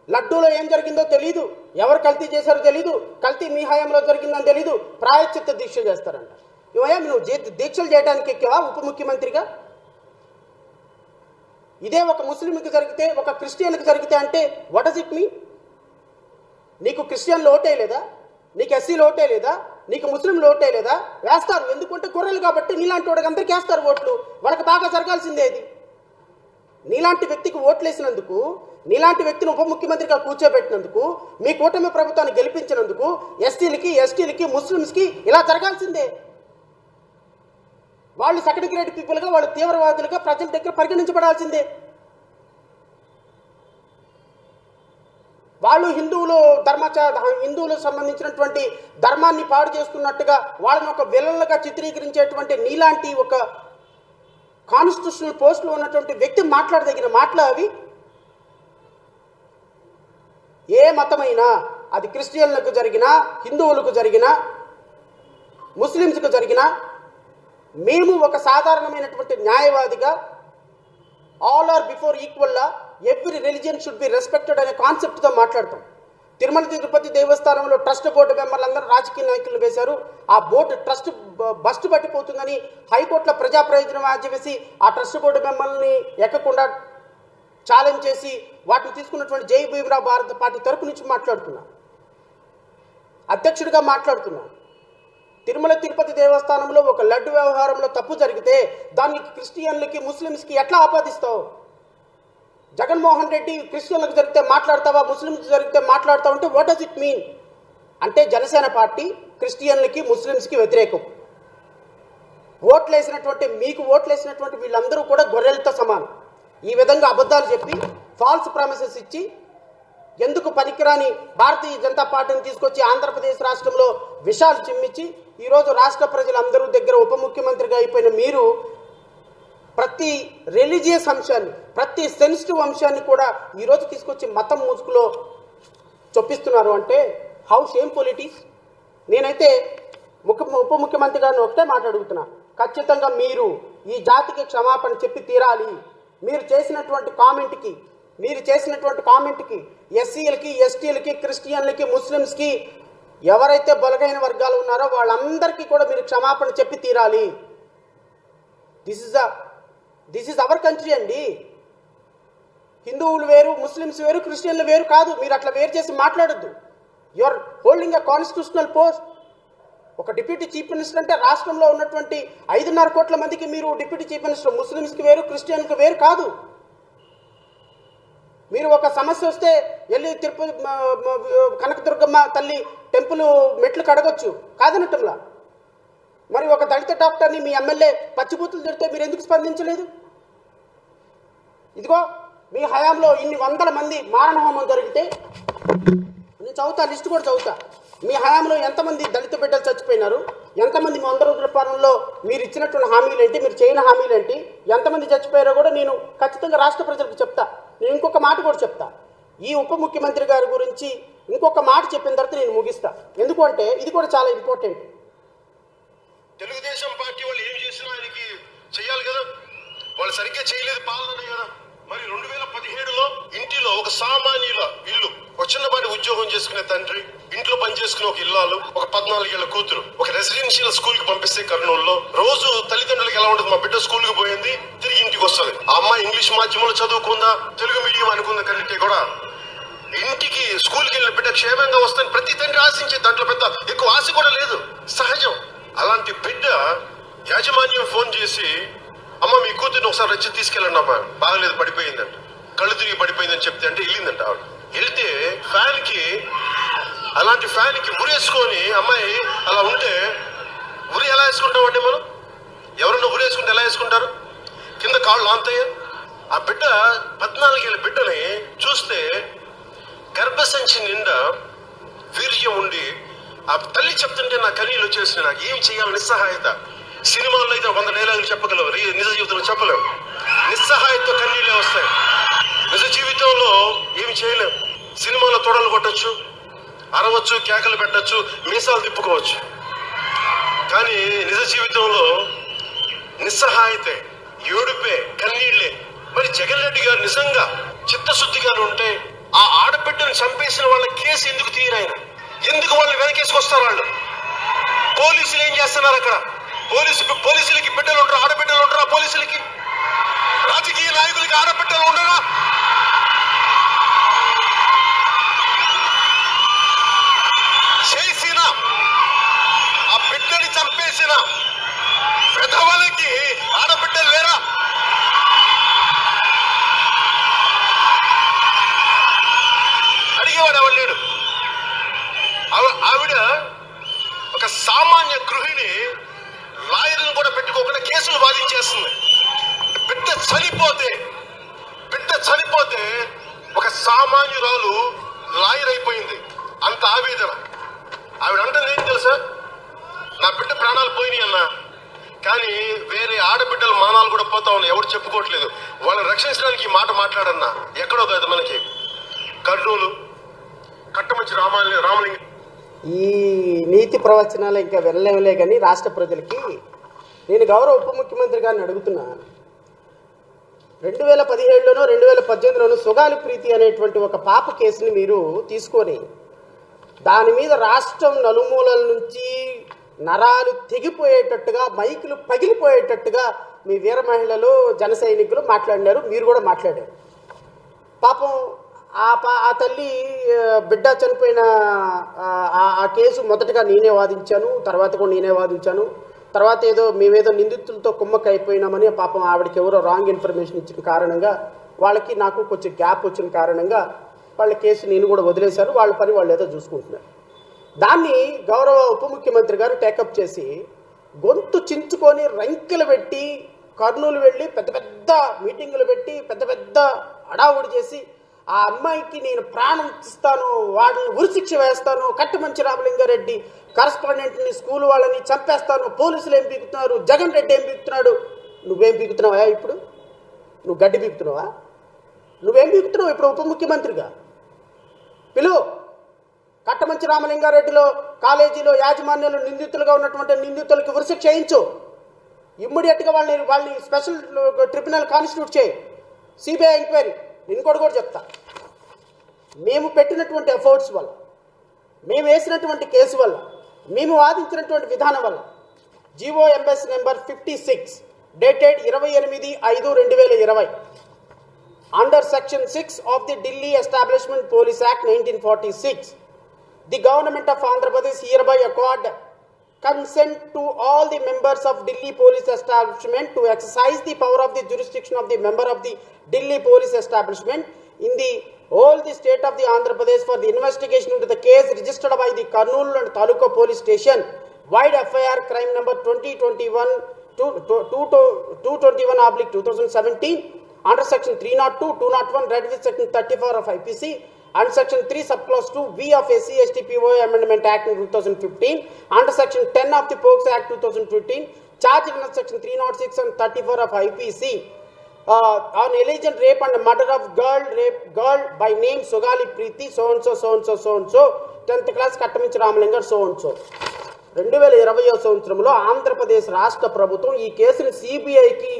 లడ్డూలో ఏం జరిగిందో తెలీదు, ఎవరు కల్తీ చేశారో తెలీదు, కల్తీ మీ హయాంలో జరిగిందని తెలీదు, ప్రాయశ్చిత్త దీక్ష చేస్తారంట. ఇవయ్యా నువ్వు దీక్షలు చేయడానికి ఎక్కావా ఉప ముఖ్యమంత్రిగా? ఇదే ఒక ముస్లింకి జరిగితే, ఒక క్రిస్టియన్కి జరిగితే అంటే వాట్ డస్ ఇట్ మీన్? నీకు క్రిస్టియన్లు ఓటే లేదా? నీకు ఎస్సీలు ఓటే లేదా? నీకు ముస్లింలు ఓటే లేదా? వేస్తారు. ఎందుకంటే గొర్రెలు కాబట్టి నీలాంటి వాడికి అందరికీ వేస్తారు ఓట్లు. వాళ్ళకి బాగా జరగాల్సిందే ఇది. నీలాంటి వ్యక్తికి ఓట్లేసినందుకు, నీలాంటి వ్యక్తిని ఉప ముఖ్యమంత్రిగా కూర్చోబెట్టినందుకు, మీ కూటమి ప్రభుత్వాన్ని గెలిపించినందుకు ఎస్సీలకి, ఎస్టీలకి, ముస్లిమ్స్కి ఇలా జరగాల్సిందే. వాళ్ళు సెకండ్ గ్రేడ్ పీపుల్గా, వాళ్ళు తీవ్రవాదులుగా ప్రజల దగ్గర పరిగణించబడాల్సిందే. వాళ్ళు హిందువులకు సంబంధించినటువంటి ధర్మాన్ని పాడు చేస్తున్నట్టుగా వాళ్ళని ఒక విలన్లుగా చిత్రీకరించేటువంటి నీలాంటి ఒక కాన్స్టిట్యూషనల్ పోస్టులో ఉన్నటువంటి వ్యక్తి మాట్లాడదగిన మాటలు అవి. ఏ మతమైనా, అది క్రిస్టియన్లకు జరిగినా, హిందువులకు జరిగినా, ముస్లిమ్స్కు జరిగినా, మేము ఒక సాధారణమైనటువంటి న్యాయవాదిగా ఆల్ ఆర్ బిఫోర్ ఈక్వల్లా, every religion should be respected అనే కాన్సెప్ట్తో మాట్లాడతాం. తిరుమల తిరుపతి దేవస్థానంలో ట్రస్ట్ బోర్డు మెంబర్లు అందరూ రాజకీయ నాయకులు వేశారు. ఆ బోర్డు ట్రస్ట్ బస్టు పట్టిపోతుందని హైకోర్టులో ప్రజా ప్రయోజనం ఆర్జీవేసి ఆ ట్రస్ట్ బోర్డు మెంబర్ని ఎక్కకుండా ఛాలెంజ్ చేసి వాటిని తీసుకున్నటువంటి జై భీమరావు భారత పార్టీ తరపు నుంచి మాట్లాడుతున్నా, అధ్యక్షుడిగా మాట్లాడుతున్నా. తిరుమల తిరుపతి దేవస్థానంలో ఒక లడ్డు వ్యవహారంలో తప్పు జరిగితే దాన్ని క్రిస్టియన్లకి, ముస్లిమ్స్కి ఎట్లా ఆపాదిస్తావు? జగన్మోహన్ రెడ్డి క్రిస్టియన్లకు జరిగితే మాట్లాడతావా, ముస్లింలకు జరిగితే మాట్లాడతావు అంటే వాట్ డస్ ఇట్ మీన్? అంటే జనసేన పార్టీ క్రిస్టియన్లకి, ముస్లిమ్స్కి వ్యతిరేకం. మీకు ఓట్లేసినటువంటి వీళ్ళందరూ కూడా గొర్రెలతో సమానం. ఈ విధంగా అబద్ధాలు చెప్పి, ఫాల్స్ ప్రామిసెస్ ఇచ్చి, ఎందుకు పనికిరాని భారతీయ జనతా పార్టీని తీసుకొచ్చి ఆంధ్రప్రదేశ్ రాష్ట్రంలో విషాలు చిమ్మించి ఈరోజు రాష్ట్ర ప్రజలందరూ దగ్గర ఉప ముఖ్యమంత్రిగా అయిపోయిన మీరు ప్రతి రిలీజియస్ అంశాన్ని, ప్రతి సెన్సిటివ్ అంశాన్ని కూడా ఈరోజు తీసుకొచ్చి మతం ముసుగులో చొప్పిస్తున్నారు అంటే హౌ షేమ్ఫుల్ ఇట్ ఈస్. నేనైతే ఉప ముఖ్యమంత్రి గారిని ఒకటే మాట అడుగుతున్నా, ఖచ్చితంగా మీరు ఈ జాతికి క్షమాపణ చెప్పి తీరాలి. మీరు చేసినటువంటి కామెంట్కి ఎస్సీలకి, ఎస్టీలకి, క్రిస్టియన్లకి, ముస్లిమ్స్కి, ఎవరైతే బలగైన వర్గాలు ఉన్నారో వాళ్ళందరికీ కూడా మీరు క్షమాపణ చెప్పి తీరాలి. దిస్ ఈజ్ అవర్ కంట్రీ అండి. హిందువులు వేరు, ముస్లిమ్స్ వేరు, క్రిస్టియన్లు వేరు కాదు. మీరు అట్లా వేరు చేసి మాట్లాడొద్దు. You are holding a constitutional post. ఒక డిప్యూటీ చీఫ్ మినిస్టర్ అంటే రాష్ట్రంలో ఉన్నటువంటి 5.5 కోట్ల మందికి మీరు డిప్యూటీ చీఫ్ మినిస్టర్. ముస్లిమ్స్కి వేరు, క్రిస్టియన్కి వేరు కాదు. మీరు ఒక సమస్య వస్తే వెళ్ళి తిరుపతి కనకదుర్గమ్మ తల్లి టెంపుల్ మెట్లు కడగొచ్చు, కాదనటంలా. మరి ఒక దళిత డాక్టర్ని మీ ఎమ్మెల్యే పచ్చిబూతులు తిడితే మీరు ఎందుకు స్పందించలేదు? ఇదిగో మీ హయాంలో ఇన్ని వందల మంది మారణహోమం జరిగితే నేను చదువుతా, లిస్ట్ కూడా చదువుతా. మీ హయాంలో ఎంతమంది దళిత బిడ్డలు చచ్చిపోయినారు, ఎంతమంది 100 రోజుల పాలనలో మీరు ఇచ్చినటువంటి హామీలు ఏంటి, మీరు చేయని హామీలు ఏంటి, ఎంతమంది చచ్చిపోయారో కూడా నేను ఖచ్చితంగా రాష్ట్ర ప్రజలకు చెప్తా. నేను ఇంకొక మాట కూడా చెప్తా. ఈ ఉప ముఖ్యమంత్రి గారి గురించి ఇంకొక మాట చెప్పిన తర్వాత నేను ముగిస్తా. ఎందుకంటే ఇది కూడా చాలా ఇంపార్టెంట్. తెలుగుదేశం పార్టీ వాళ్ళు ఏం చేసినా ఆయనకి చెయ్యాలి కదా, వాళ్ళు సరిగ్గా చేయలేదు పాలన కదా. మరి 2017లో ఇంటిలో ఒక సామాన్యుల ఇల్లు, ఒక చిన్నపాటి ఉద్యోగం చేసుకునే తండ్రి, ఇంట్లో పనిచేసుకునే ఒక ఇల్లాలు, ఒక 14 ఏళ్ల కూతురు ఒక రెసిడెన్షియల్ స్కూల్ కి పంపిస్తే కర్నూలులో రోజు తల్లిదండ్రులకు ఎలా ఉంటుంది, మా బిడ్డ స్కూల్ కి పోయింది తిరిగి ఇంటికి వస్తుంది, ఆ అమ్మాయి ఇంగ్లీష్ మాధ్యమంలో చదువుకుందా, తెలుగు మీడియం అనుకుందా కంటే కూడా ఇంటికి స్కూల్కి వెళ్ళిన బిడ్డ క్షేమంగా వస్తాను ప్రతి తండ్రి ఆశించే, దాంట్లో పెద్ద ఎక్కువ ఆశ కూడా లేదు, సహజం. అలాంటి బిడ్డ యాజమాన్యం ఫోన్ చేసి, అమ్మ మీ కూతుర్ని ఒకసారి వచ్చి తీసుకెళ్ళండి అమ్మా, బాగలేదు పడిపోయిందంట, కళ్ళు తిరిగి పడిపోయిందని చెప్తే అంటే వెళ్ళిందంట. ఆవిడ వెళ్తే అలాంటి ఫ్యాన్ కి ఉరేసుకొని అమ్మాయి అలా ఉంటే, ఉరి ఎలా వేసుకుంటామండి మనం? ఎవరన్నా ఉరేసుకుంటే ఎలా వేసుకుంటారు? కింద కాళ్ళు ఆంతయ్య. ఆ బిడ్డ 14 ఏళ్ళ బిడ్డని చూస్తే గర్భసంచి నిండా వీర్యం ఉండి ఆ తల్లి చెప్తుంటే నా కన్నీళ్ళు వచ్చేసిన, నాకు ఏమి చేయాలి నిస్సహాయత. సినిమాల్లో అయితే 100 డైలాగులు చెప్పగలవు, నిజ జీవితంలో చెప్పలేవు. నిస్సహాయతతో కన్నీళ్ళే వస్తాయి. నిజ జీవితంలో ఏమి చేయలేవు. సినిమాలో తొడలు కొట్టచ్చు, అరవచ్చు, కేకలు పెట్టచ్చు, మీసాలు తిప్పుకోవచ్చు. కానీ నిజ జీవితంలో నిస్సహాయతే, ఏడుపే, కన్నీళ్లే. మరి జగన్ రెడ్డి గారు నిజంగా చిత్తశుద్ధిగా ఉంటే ఆ ఆడబిడ్డను చంపేసిన వాళ్ళ కేసు ఎందుకు తీయరు ఆయన? ఎందుకు వాళ్ళు వెనకేసుకొస్తారు? వాళ్ళు పోలీసులు ఏం చేస్తున్నారు అక్కడ? పోలీసులకి బిడ్డలు ఉండరు, ఆడబిడ్డలు ఉండరా? పోలీసులకి, రాజకీయ నాయకులకి ఆడబిడ్డలు ఉండరా? చేసిన ఆ బిడ్డని చంపేసిన విధవలకి ఆడబిడ్డలు లేరా? అడిగేవాడు ఎవరు లేడు. ఆవిడ ఒక సామాన్య గృహిణి, లాయర్లను కూడా పెట్టుకోకుండా కేసులు వాదించేస్తుంది. బిడ్డ చనిపోతే ఒక సామాన్యురాలు లాయర్ అయిపోయింది. అంత ఆవేదన. ఆవిడ అంటుంది ఏం తెలుసా? నా బిడ్డ ప్రాణాలు పోయినాయి అన్నా, కానీ వేరే ఆడబిడ్డల మానాలు కూడా పోతా ఉన్నాయి, ఎవరు చెప్పుకోవట్లేదు. వాళ్ళని రక్షించడానికి ఈ మాట మాట్లాడన్నా. ఎక్కడో కాదు మనకి, కర్నూలు కట్టమంచి రామలింగ. ఈ నీతి ప్రవచనాలు ఇంకా వెళ్ళలేవులే కానీ రాష్ట్ర ప్రజలకి నేను గౌరవ ఉప ముఖ్యమంత్రి గారిని అడుగుతున్నా. 2017లోనో 2018లోనో సుగాలి ప్రీతి అనేటువంటి ఒక పాప కేసుని మీరు తీసుకొని దాని మీద రాష్ట్రం నలుమూలల నుంచి నరాలు తెగిపోయేటట్టుగా, మైకులు పగిలిపోయేటట్టుగా మీ వీర మహిళలు, జన సైనికులు మాట్లాడినారు. మీరు కూడా మాట్లాడారు. పాపం ఆ తల్లి బిడ్డ చనిపోయిన ఆ కేసు మొదటగా నేనే వాదించాను, తర్వాత కూడా నేనే వాదించాను. తర్వాత మేమేదో నిందితులతో కుమ్మక్క అయిపోయినామని పాపం ఆవిడకి ఎవరో రాంగ్ ఇన్ఫర్మేషన్ ఇచ్చిన కారణంగా వాళ్ళకి నాకు కొంచెం గ్యాప్ వచ్చిన కారణంగా వాళ్ళ కేసు నేను కూడా వదిలేశారు. వాళ్ళ పని వాళ్ళు ఏదో చూసుకుంటున్నారు. దాన్ని గౌరవ ఉప ముఖ్యమంత్రి గారు టేకప్ చేసి గొంతు చించుకొని రంకెలు పెట్టి కర్నూలు వెళ్ళి పెద్ద పెద్ద మీటింగులు పెట్టి పెద్ద పెద్ద హడావుడి చేసి ఆ అమ్మాయికి నేను ప్రాణం ఇస్తాను, వాళ్ళని ఉరిశిక్ష వేస్తాను, కట్టమంచి రామలింగారెడ్డి కరస్పాండెంట్ని స్కూల్ వాళ్ళని చంపేస్తాను, పోలీసులు ఏం పీకుతున్నారు, జగన్ రెడ్డి ఏం పీకుతున్నాడు, నువ్వేం పీకుతున్నావా? ఇప్పుడు నువ్వు గడ్డి పీకుతున్నావా? నువ్వేం పీకుతున్నావు ఇప్పుడు ఉప ముఖ్యమంత్రిగా? పిలువు, కట్టమంచి రామలింగారెడ్డిలో కాలేజీలో యాజమాన్యాలు నిందితులుగా ఉన్నటువంటి నిందితులకి ఉరిశిక్ష చేయించు. ఇమ్మీడియట్గా వాళ్ళని స్పెషల్ ట్రిబ్యునల్ కాన్స్టిట్యూట్ చేయి, సిబిఐ ఎంక్వైరీ. ఇంకోటి కూడా చెప్తా, మేము పెట్టినటువంటి ఎఫర్ట్స్ వల్ల, మేము వేసినటువంటి కేసు వల్ల, మేము వాదించినటువంటి విధానం వల్ల GOMS number 56 dated 28/5/2020 under section 6 of the Delhi establishment police act 1946, the government of Andhra Pradesh hereby accord consent to all the members of Delhi police establishment to exercise the power of the jurisdiction of the member of the Delhi police establishment in the whole the state of the Andhra Pradesh for the investigation into the case registered by the Kurnool and Taluka police station wide FIR crime number 221/2017 under section 302, 201 read with section 34 of IPC and section 3 subclause 2B of SC/ST/POA Amendment Act 2015 under section 10 of the POCSO Act 2015 charged under section 306 and 34 of IPC on alleged rape and murder of girl by name Sugali Preeti so and so 10th class Kattamanchi Ramalingar so and so. 2020 సంవత్సరంలో ఆంధ్రప్రదేశ్ రాష్ట్ర ప్రభుత్వం ఈ కేసుని సిబిఐకి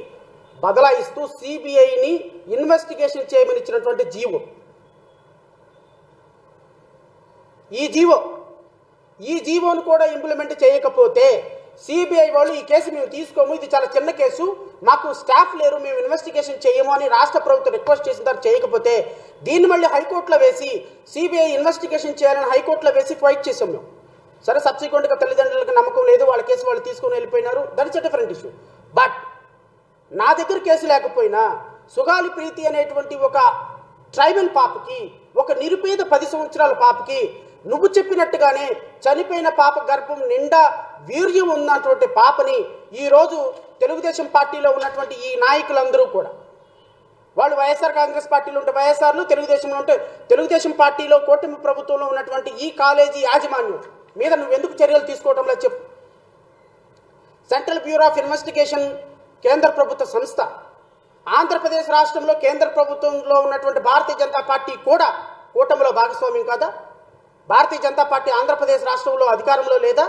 బదలాయిస్తూ సిబిఐని ఇన్వెస్టిగేషన్ చేయమని ఇచ్చినటువంటి జీవో. ఈ జీవోను కూడా ఇంప్లిమెంట్ చేయకపోతే సిబిఐ వాళ్ళు ఈ కేసు మేము తీసుకోము, ఇది చాలా చిన్న కేసు, మాకు స్టాఫ్ లేరు, మేము ఇన్వెస్టిగేషన్ చేయము అని రాష్ట్ర ప్రభుత్వం రిక్వెస్ట్ చేసిన తర్వాత చేయకపోతే దీన్ని మళ్ళీ హైకోర్టులో వేసి సిబిఐ ఇన్వెస్టిగేషన్ చేయాలని హైకోర్టులో వేసి ఫైట్ చేసాం మేము. సరే, సబ్సిక్వెంట్గా తల్లిదండ్రులకు నమ్మకం లేదు, వాళ్ళ కేసు వాళ్ళు తీసుకొని వెళ్ళిపోయినారు, that is a different issue. But నా దగ్గర కేసు లేకపోయినా సుగాలి ప్రీతి అనేటువంటి ఒక ట్రైబల్ పాపకి, ఒక నిరుపేద 10 సంవత్సరాల పాపకి నువ్వు చెప్పినట్టుగానే చనిపోయిన పాప గర్భం నిండా వీర్యం ఉన్నటువంటి పాపని ఈరోజు తెలుగుదేశం పార్టీలో ఉన్నటువంటి ఈ నాయకులందరూ కూడా, వాళ్ళు వైఎస్ఆర్ కాంగ్రెస్ పార్టీలో ఉంటే వైఎస్ఆర్లు, తెలుగుదేశంలో ఉంటే తెలుగుదేశం పార్టీలో కూటమి ప్రభుత్వంలో ఉన్నటువంటి ఈ కాలేజీ యాజమాన్యం మీద నువ్వెందుకు చర్యలు తీసుకోవడంలో చెప్పు. సెంట్రల్ బ్యూరో ఆఫ్ ఇన్వెస్టిగేషన్ కేంద్ర ప్రభుత్వ సంస్థ, ఆంధ్రప్రదేశ్ రాష్ట్రంలో కేంద్ర ప్రభుత్వంలో ఉన్నటువంటి భారతీయ జనతా పార్టీ కూడా కూటమిలో భాగస్వామ్యం కాదా? భారతీయ జనతా పార్టీ ఆంధ్రప్రదేశ్ రాష్ట్రంలో అధికారంలో లేదా?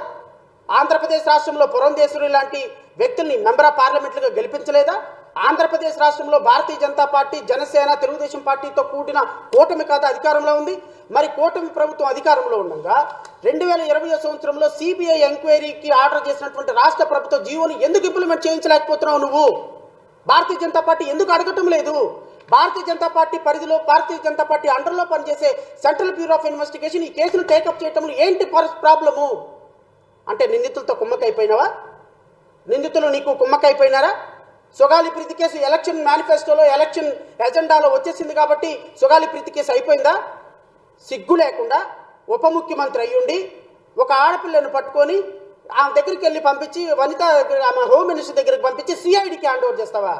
ఆంధ్రప్రదేశ్ రాష్ట్రంలో పురంధేశ్వరి లాంటి వ్యక్తుల్ని మెంబర్ ఆఫ్ పార్లమెంట్లుగా గెలిపించలేదా? ఆంధ్రప్రదేశ్ రాష్ట్రంలో భారతీయ జనతా పార్టీ, జనసేన, తెలుగుదేశం పార్టీతో కూడిన కూటమి కాదా అధికారంలో ఉంది. మరి కూటమి ప్రభుత్వం అధికారంలో ఉండగా 2020 సంవత్సరంలో సిబిఐ ఎంక్వైరీకి ఆర్డర్ చేసినటువంటి రాష్ట్ర ప్రభుత్వ జీవోని ఎందుకు ఇంప్లిమెంట్ చేయించలేకపోతున్నావు నువ్వు? భారతీయ జనతా పార్టీ ఎందుకు అడగటం లేదు? భారతీయ జనతా పార్టీ పరిధిలో, భారతీయ జనతా పార్టీ అండర్లో పనిచేసే సెంట్రల్ బ్యూరో ఆఫ్ ఇన్వెస్టిగేషన్ ఈ కేసును టేకప్ చేయటంలో ఏంటి ప్రాబ్లము? అంటే నిందితులతో కుమ్మకైపోయినావా? నిందితులు నీకు కుమ్మకైపోయినారా? సుగాలి ప్రీతి కేసు ఎలక్షన్ మేనిఫెస్టోలో, ఎలక్షన్ ఎజెండాలో వచ్చేసింది కాబట్టి సుగాలి ప్రీతి కేసు అయిపోయిందా? సిగ్గు లేకుండా ఉప ముఖ్యమంత్రి అయ్యుండి ఒక ఆడపిల్లను పట్టుకొని ఆమె దగ్గరికి వెళ్ళి పంపించి, ఆమె హోమ్ మినిస్టర్ దగ్గరికి పంపించి సిఐడికి హ్యాండ్ ఓవర్ చేస్తావా?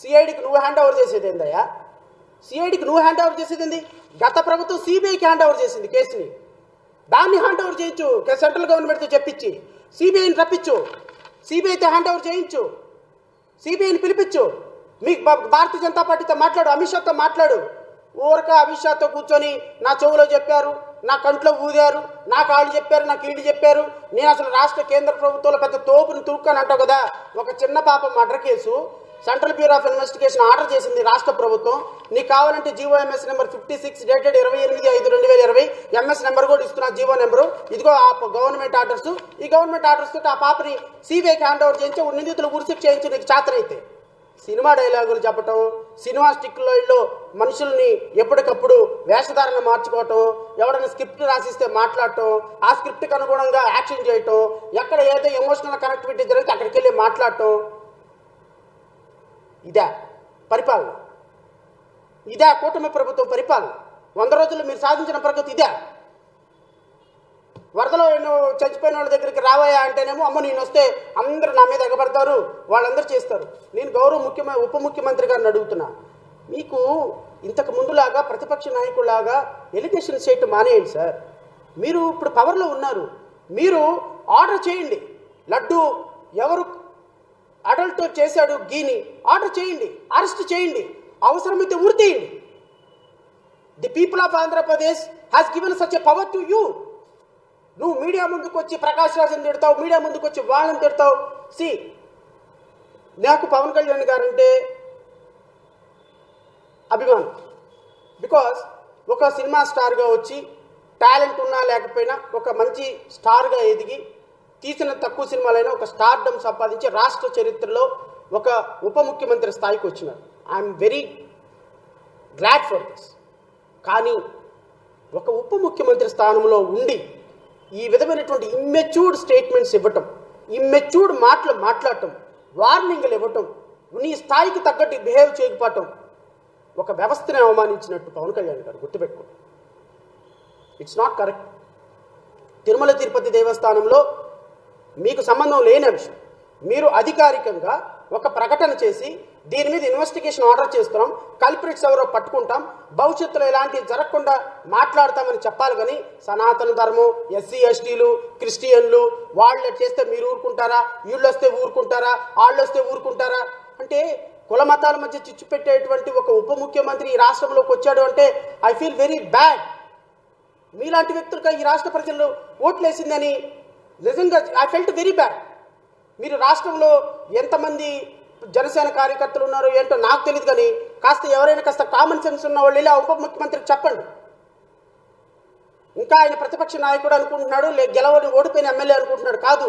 సిఐడికి నువ్వు హ్యాండ్ ఓవర్ చేసేది ఏందయ్యా? సిఐడికి నువ్వు హ్యాండ్ ఓవర్ చేసేది ఏంది? గత ప్రభుత్వం సిబిఐకి హ్యాండ్ ఓవర్ చేసింది కేసుని. దాన్ని హ్యాండ్ ఓవర్ చేయించు, సెంట్రల్ గవర్నమెంట్తో చెప్పించి. సిబిఐని రప్పించు, సిబిఐతో హ్యాండ్ ఓవర్ చేయించు, సిబిఐని పిలిపించు. మీకు భారతీయ జనతా పార్టీతో మాట్లాడు, అమిత్ షాతో మాట్లాడు. ఊరక అమిత్ షాతో కూర్చొని నా చెవులో చెప్పారు, నా కంట్లో ఊదారు, నా కాళ్ళు చెప్పారు, నా కీళ్ళు చెప్పారు, నేను అసలు రాష్ట్ర కేంద్ర ప్రభుత్వంలో పెద్ద తోపుని తురుక్కొని అంటావు కదా. ఒక చిన్న పాప murder case central bureau of investigation order చేసింది రాష్ట్ర ప్రభుత్వం. నీకు కావాలంటే GOMS number 56 dated 28/5/2020 MS number కూడా ఇస్తున్నా, జీవో నెంబరు. ఇదిగో ఆ గవర్నమెంట్ ఆర్డర్స్. ఈ గవర్నమెంట్ ఆర్డర్స్ తోటి ఆ పాపని సిబిఐకి హ్యాండ్ ఓవర్ చేయించి నిందితులు ఉరిశిక్ష చేయించి నీకు చేతనైతే. సినిమా డైలాగులు చెప్పటం, సినిమా స్టిక్లో మనుషుల్ని ఎప్పటికప్పుడు వేషధారణ మార్చుకోవటం, ఎవరైనా స్క్రిప్ట్ రాసిస్తే మాట్లాడటం, ఆ స్క్రిప్ట్కి అనుగుణంగా యాక్షన్ చేయటం, ఎక్కడ ఏదో ఎమోషనల్ కనెక్టివిటీ జరిగితే అక్కడికి వెళ్ళి మాట్లాడటం. ఇదే పరిపాలన? ఇదే కూటమి ప్రభుత్వం పరిపాలన? 100 రోజుల్లో మీరు సాధించిన ప్రగతి ఇదే? వరదలో చచ్చిపోయిన వాళ్ళ దగ్గరికి రావాయా అంటేనేమో అమ్మ నేను వస్తే అందరూ నా మీద ఎగబడతారు, వాళ్ళందరూ చేస్తారు. నేను ఉప ముఖ్యమంత్రి గారిని అడుగుతున్నా, మీకు ఇంతకు ముందులాగా ప్రతిపక్ష నాయకులాగా ఎలిగేషన్ చేయటం మానేయండి సార్. మీరు ఇప్పుడు పవర్లో ఉన్నారు, మీరు ఆర్డర్ చేయండి. లడ్డు ఎవరు అడల్ట్ చేశాడు గీని ఆర్డర్ చేయండి, అరెస్ట్ చేయండి, అవసరమైతే ఉరి తీయండి. The people of Andhra Pradesh has given such a power to you. నువ్వు మీడియా ముందుకు వచ్చి ప్రకాష్ రాజుని తిడతావు, మీడియా ముందుకు వచ్చి వాళ్ళని తిడతావు. నాకు పవన్ కళ్యాణ్ గారంటే అభిమానం. బికాస్ ఒక సినిమా స్టార్గా వచ్చి టాలెంట్ ఉన్నా లేకపోయినా ఒక మంచి స్టార్గా ఎదిగి తీసిన తక్కువ సినిమాలైనా ఒక స్టార్డమ్ సంపాదించి రాష్ట్ర చరిత్రలో ఒక ఉప ముఖ్యమంత్రి స్థాయికి వచ్చినారు. I'm very glad for this. కానీ ఒక ఉప ముఖ్యమంత్రి స్థానంలో ఉండి ఈ విధమైనటువంటి ఇమ్మెచ్యూర్డ్ స్టేట్మెంట్స్ ఇవ్వటం, ఇమ్మెచ్యూర్డ్ మాటలు మాట్లాడటం, వార్నింగ్లు ఇవ్వటం, నీ స్థాయికి తగ్గట్టు బిహేవ్ చేయకపోవటం ఒక వ్యవస్థని అవమానించినట్టు పవన్ కళ్యాణ్ గారు గుర్తుపెట్టుకోండి. It's not correct. Tirumala Tirupati దేవస్థానంలో మీకు సంబంధం లేని అంశం మీరు అధికారికంగా ఒక ప్రకటన చేసి దీని మీద ఇన్వెస్టిగేషన్ ఆర్డర్ చేస్తున్నాం, కల్ప్రిట్స్ ఎవరో పట్టుకుంటాం, భవిష్యత్తులో ఇలాంటివి జరగకుండా మాట్లాడతామని చెప్పాలి. కానీ సనాతన ధర్మం, ఎస్సీ ఎస్టీలు, క్రిస్టియన్లు వాళ్ళు చేస్తే మీరు ఊరుకుంటారా? వీళ్ళు వస్తే ఊరుకుంటారా? వాళ్ళు వస్తే ఊరుకుంటారా? అంటే కుల మతాల మధ్య చిచ్చు పెట్టేటువంటి ఒక ఉప ముఖ్యమంత్రి ఈ రాష్ట్రంలోకి వచ్చాడు అంటే ఐ ఫీల్ వెరీ బ్యాడ్. మీలాంటి వ్యక్తులుగా ఈ రాష్ట్ర ప్రజలు ఓట్లేసిందని నిజంగా ఐ ఫెల్ట్ వెరీ బ్యాడ్. మీరు రాష్ట్రంలో ఎంతమంది జనసేన కార్యకర్తలు ఉన్నారో ఏంటో నాకు తెలియదు, కానీ కాస్త ఎవరైనా కాస్త కామన్ సెన్స్ ఉన్న వాళ్ళు ఇలా ఉప ముఖ్యమంత్రికి చెప్పండి. ఇంకా ఆయన ప్రతిపక్ష నాయకుడు అనుకుంటున్నాడు, గెలవని ఓడిపోయిన ఎమ్మెల్యే అనుకుంటున్నాడు. కాదు,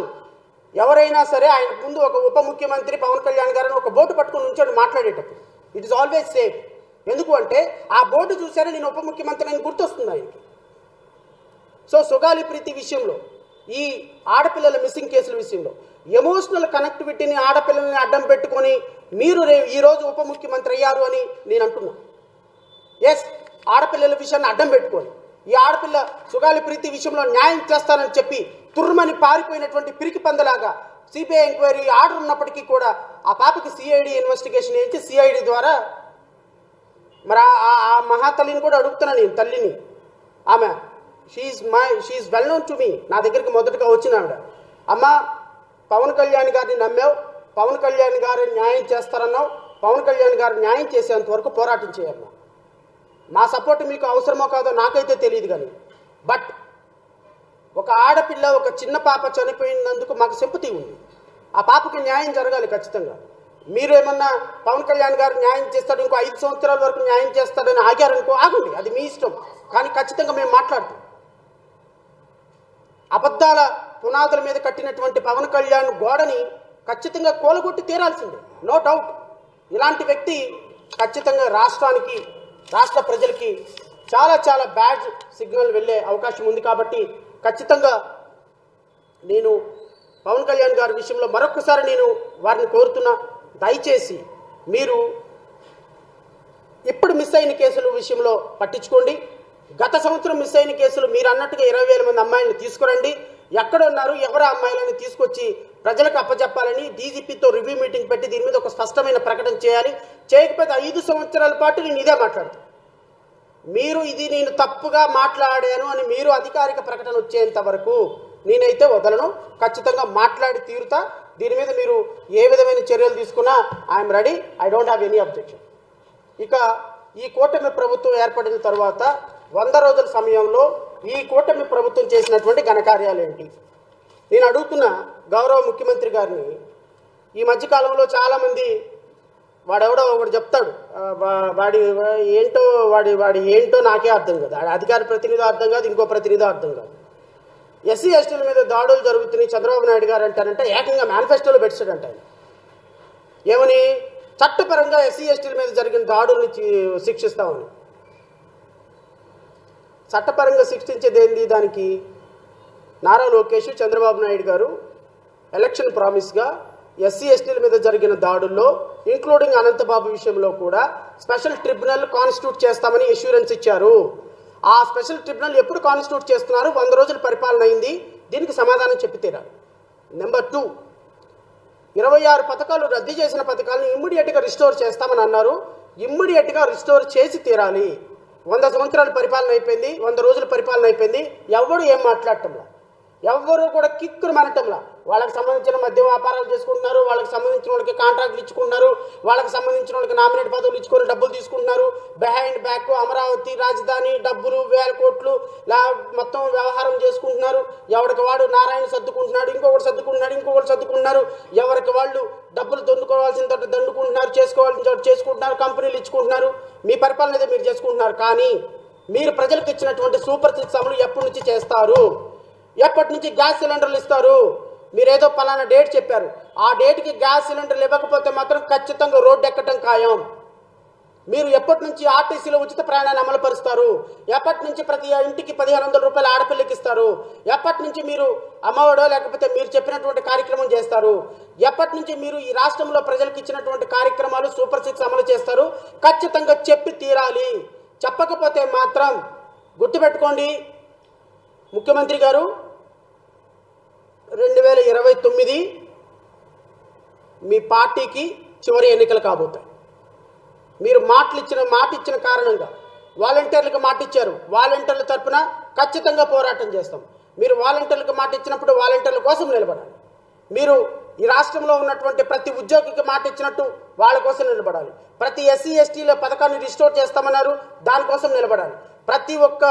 ఎవరైనా సరే ఆయన ముందు ఒక ఉప ముఖ్యమంత్రి పవన్ కళ్యాణ్ గారిని ఒక బోర్డు పట్టుకుని ఉంచాడు మాట్లాడేటప్పుడు. It is always safe. ఎందుకు అంటే ఆ బోర్డు చూసారే నేను ఉప ముఖ్యమంత్రి అని గుర్తొస్తుంది ఆయనకి. సో సుగాలి ప్రీతి విషయంలో, ఈ ఆడపిల్లల మిస్సింగ్ కేసుల విషయంలో ఎమోషనల్ కనెక్టివిటీని ఆడపిల్లల్ని అడ్డం పెట్టుకొని మీరు ఈరోజు ఉప ముఖ్యమంత్రి అయ్యారు అని నేను అంటున్నా. ఎస్, ఆడపిల్లల విషయాన్ని అడ్డం పెట్టుకొని ఈ ఆడపిల్ల సుగాలి ప్రీతి విషయంలో న్యాయం చేస్తానని చెప్పి తుర్మని పారిపోయినటువంటి పిరికి పందలాగా సిబిఐ ఎంక్వైరీ ఆర్డర్ ఉన్నప్పటికీ కూడా ఆ పాపకి సిఐడి ఇన్వెస్టిగేషన్ చేయించి సిఐడి ద్వారా మరి ఆ మహాతల్లిని కూడా అడుగుతున్నాను నేను, తల్లిని. ఆమె she well known to me. నా దగ్గరికి మొదటగా వచ్చిన ఆవిడ, అమ్మ పవన్ కళ్యాణ్ గారిని నమ్మావు, పవన్ కళ్యాణ్ గారు న్యాయం చేస్తారన్నావు, పవన్ కళ్యాణ్ గారు న్యాయం చేసేంత వరకు పోరాటం చేయమ్మా. మా సపోర్ట్ మీకు అవసరమో కాదో నాకైతే తెలియదు, కానీ బట్ ఒక ఆడపిల్ల, ఒక చిన్న పాప చనిపోయినందుకు మాకు సింపతి ఉంది. ఆ పాపకి న్యాయం జరగాలి ఖచ్చితంగా. మీరు ఏమన్నా పవన్ కళ్యాణ్ గారు న్యాయం చేస్తాడు, ఇంకో 5 సంవత్సరాల వరకు న్యాయం చేస్తాడని ఆగారనుకో, ఆగండి, అది మీ ఇష్టం. కానీ ఖచ్చితంగా మేము మాట్లాడతాం. అబద్ధాల పునాదుల మీద కట్టినటువంటి పవన్ కళ్యాణ్ గోడని ఖచ్చితంగా కూలగొట్టి తీరాల్సిందే, నో డౌట్. ఇలాంటి వ్యక్తి ఖచ్చితంగా రాష్ట్రానికి, రాష్ట్ర ప్రజలకి చాలా చాలా బ్యాడ్ సిగ్నల్ వెళ్ళే అవకాశం ఉంది. కాబట్టి ఖచ్చితంగా నేను పవన్ కళ్యాణ్ గారి విషయంలో మరొకసారి నేను వారిని కోరుతున్నా, దయచేసి మీరు ఇప్పుడు మిస్ అయిన కేసుల విషయంలో పట్టించుకోండి. గత సంవత్సరం మిస్ అయిన కేసులు మీరు అన్నట్టుగా 20,000 మంది అమ్మాయిలను తీసుకురండి. ఎక్కడ ఉన్నారు, ఎవరు అమ్మాయిలను తీసుకొచ్చి ప్రజలకు అప్పచెప్పాలని డీజీపీతో రివ్యూ మీటింగ్ పెట్టి దీని మీద ఒక స్పష్టమైన ప్రకటన చేయాలి. చేయకపోతే 5 సంవత్సరాల పాటు నేను ఇదే మాట్లాడతాను. మీరు ఇది నేను తప్పుగా మాట్లాడాను అని మీరు అధికారిక ప్రకటన వచ్చేంత వరకు నేనైతే వదలను. ఖచ్చితంగా మాట్లాడి తీరుతా. దీని మీద మీరు ఏ విధమైన చర్యలు తీసుకున్నా I'm ready, I don't have any objection. ఇక ఈ కూటమి ప్రభుత్వం ఏర్పడిన తర్వాత 100 రోజుల సమయంలో ఈ కూటమి ప్రభుత్వం చేసినటువంటి ఘనకార్యాలు ఏంటి నేను అడుగుతున్న గౌరవ ముఖ్యమంత్రి గారిని. ఈ మధ్యకాలంలో చాలామంది వాడెవడో ఒకటి చెప్తాడు, వాడి ఏంటో నాకే అర్థం కాదు, అధికార ప్రతినిధి అర్థం కాదు, ఇంకో ప్రతినిధి అర్థం కాదు. ఎస్సీ ఎస్టీల మీద దాడులు జరుగుతున్నాయి చంద్రబాబు నాయుడు గారు అంటారంటే ఏకంగా మేనిఫెస్టోలో పెట్టాడంట ఆయన. ఏమని? చట్టపరంగా ఎస్సీ ఎస్టీల మీద జరిగిన దాడుల్ని శిక్షిస్తామని. చట్టపరంగా శిక్షించేది ఏంది? దానికి నారా లోకేష్, చంద్రబాబు నాయుడు గారు ఎలక్షన్ ప్రామిస్గా ఎస్సీ ఎస్టీల మీద జరిగిన దాడుల్లో ఇంక్లూడింగ్ అనంతబాబు విషయంలో కూడా స్పెషల్ ట్రిబ్యునల్ కాన్స్టిట్యూట్ చేస్తామని అష్యూరెన్స్ ఇచ్చారు. ఆ స్పెషల్ ట్రిబ్యునల్ ఎప్పుడు కాన్స్టిట్యూట్ చేస్తున్నారు? 100 రోజుల పరిపాలన అయింది, దీనికి సమాధానం చెప్పి తీరాలి. నెంబర్ 2, 26 పథకాలు రద్దు చేసిన పథకాలను ఇమ్మీడియట్గా రిస్టోర్ చేస్తామని అన్నారు. ఇమ్మీడియట్గా రిస్టోర్ చేసి తీరాలి. 100 సంవత్సరాల పరిపాలన అయిపోయింది, 100 రోజుల పరిపాలన అయిపోయింది, ఎవరు ఏం మాట్లాడటంలా, ఎవ్వరూ కూడా కిక్కురు మనటంలా. వాళ్ళకి సంబంధించిన మద్య వ్యాపారాలు చేసుకుంటున్నారు, వాళ్ళకి సంబంధించిన వాళ్ళకి కాంట్రాక్ట్లు ఇచ్చుకుంటున్నారు, వాళ్ళకి సంబంధించిన వాళ్ళకి నామినేట్ పదవులు ఇచ్చుకొని డబ్బులు తీసుకుంటున్నారు. బిహైండ్ బ్యాక్ అమరావతి రాజధాని డబ్బులు 1000 కోట్లు మొత్తం వ్యవహారం చేసుకుంటున్నారు. ఎవరికి వాడు నారాయణ సర్దుకుంటున్నాడు, ఇంకొకటి సర్దుకుంటున్నారు. ఎవరికి వాళ్ళు డబ్బులు దండుకోవాల్సిన తోట దండుకుంటున్నారు, చేసుకోవాల్సిన చోట చేసుకుంటున్నారు, కంపెనీలు ఇచ్చుకుంటున్నారు. మీ పరిపాలన అయితే మీరు చేసుకుంటున్నారు. కానీ మీరు ప్రజలకు ఇచ్చినటువంటి సూపర్ సిక్స్ అమలు ఎప్పటి నుంచి చేస్తారు? ఎప్పటి నుంచి గ్యాస్ సిలిండర్లు ఇస్తారు? మీరేదో పలానా డేట్ చెప్పారు, ఆ డేట్కి గ్యాస్ సిలిండర్లు ఇవ్వకపోతే మాత్రం ఖచ్చితంగా రోడ్డు ఎక్కడం ఖాయం. మీరు ఎప్పటి నుంచి ఆర్టీసీలో ఉచిత ప్రయాణాన్ని అమలు పరుస్తారు? ఎప్పటి నుంచి ప్రతి ఇంటికి 1,500 రూపాయలు ఆడపిల్లకి ఇస్తారు? ఎప్పటి నుంచి మీరు అమ్మఒడో లేకపోతే మీరు చెప్పినటువంటి కార్యక్రమం చేస్తారు? ఎప్పటి నుంచి మీరు ఈ రాష్ట్రంలో ప్రజలకు ఇచ్చినటువంటి కార్యక్రమాలు సూపర్ సిక్స్ అమలు చేస్తారు? ఖచ్చితంగా చెప్పి తీరాలి. చెప్పకపోతే మాత్రం గుర్తుపెట్టుకోండి ముఖ్యమంత్రి గారు, 2029 మీ పార్టీకి చివరి ఎన్నికలు కాబోతాయి. మీరు మాట ఇచ్చిన కారణంగా వాలంటీర్లకు మాట ఇచ్చారు. వాలంటీర్ల తరఫున ఖచ్చితంగా పోరాటం చేస్తాం. మీరు వాలంటీర్లకు మాట ఇచ్చినప్పుడు వాలంటీర్ల కోసం నిలబడాలి. మీరు ఈ రాష్ట్రంలో ఉన్నటువంటి ప్రతి ఉద్యోగికి మాట ఇచ్చినట్టు వాళ్ళ కోసం నిలబడాలి. ప్రతి ఎస్సీ ఎస్టీల పథకాన్ని రిస్టోర్ చేస్తామన్నారు, దానికోసం నిలబడాలి. ప్రతి ఒక్క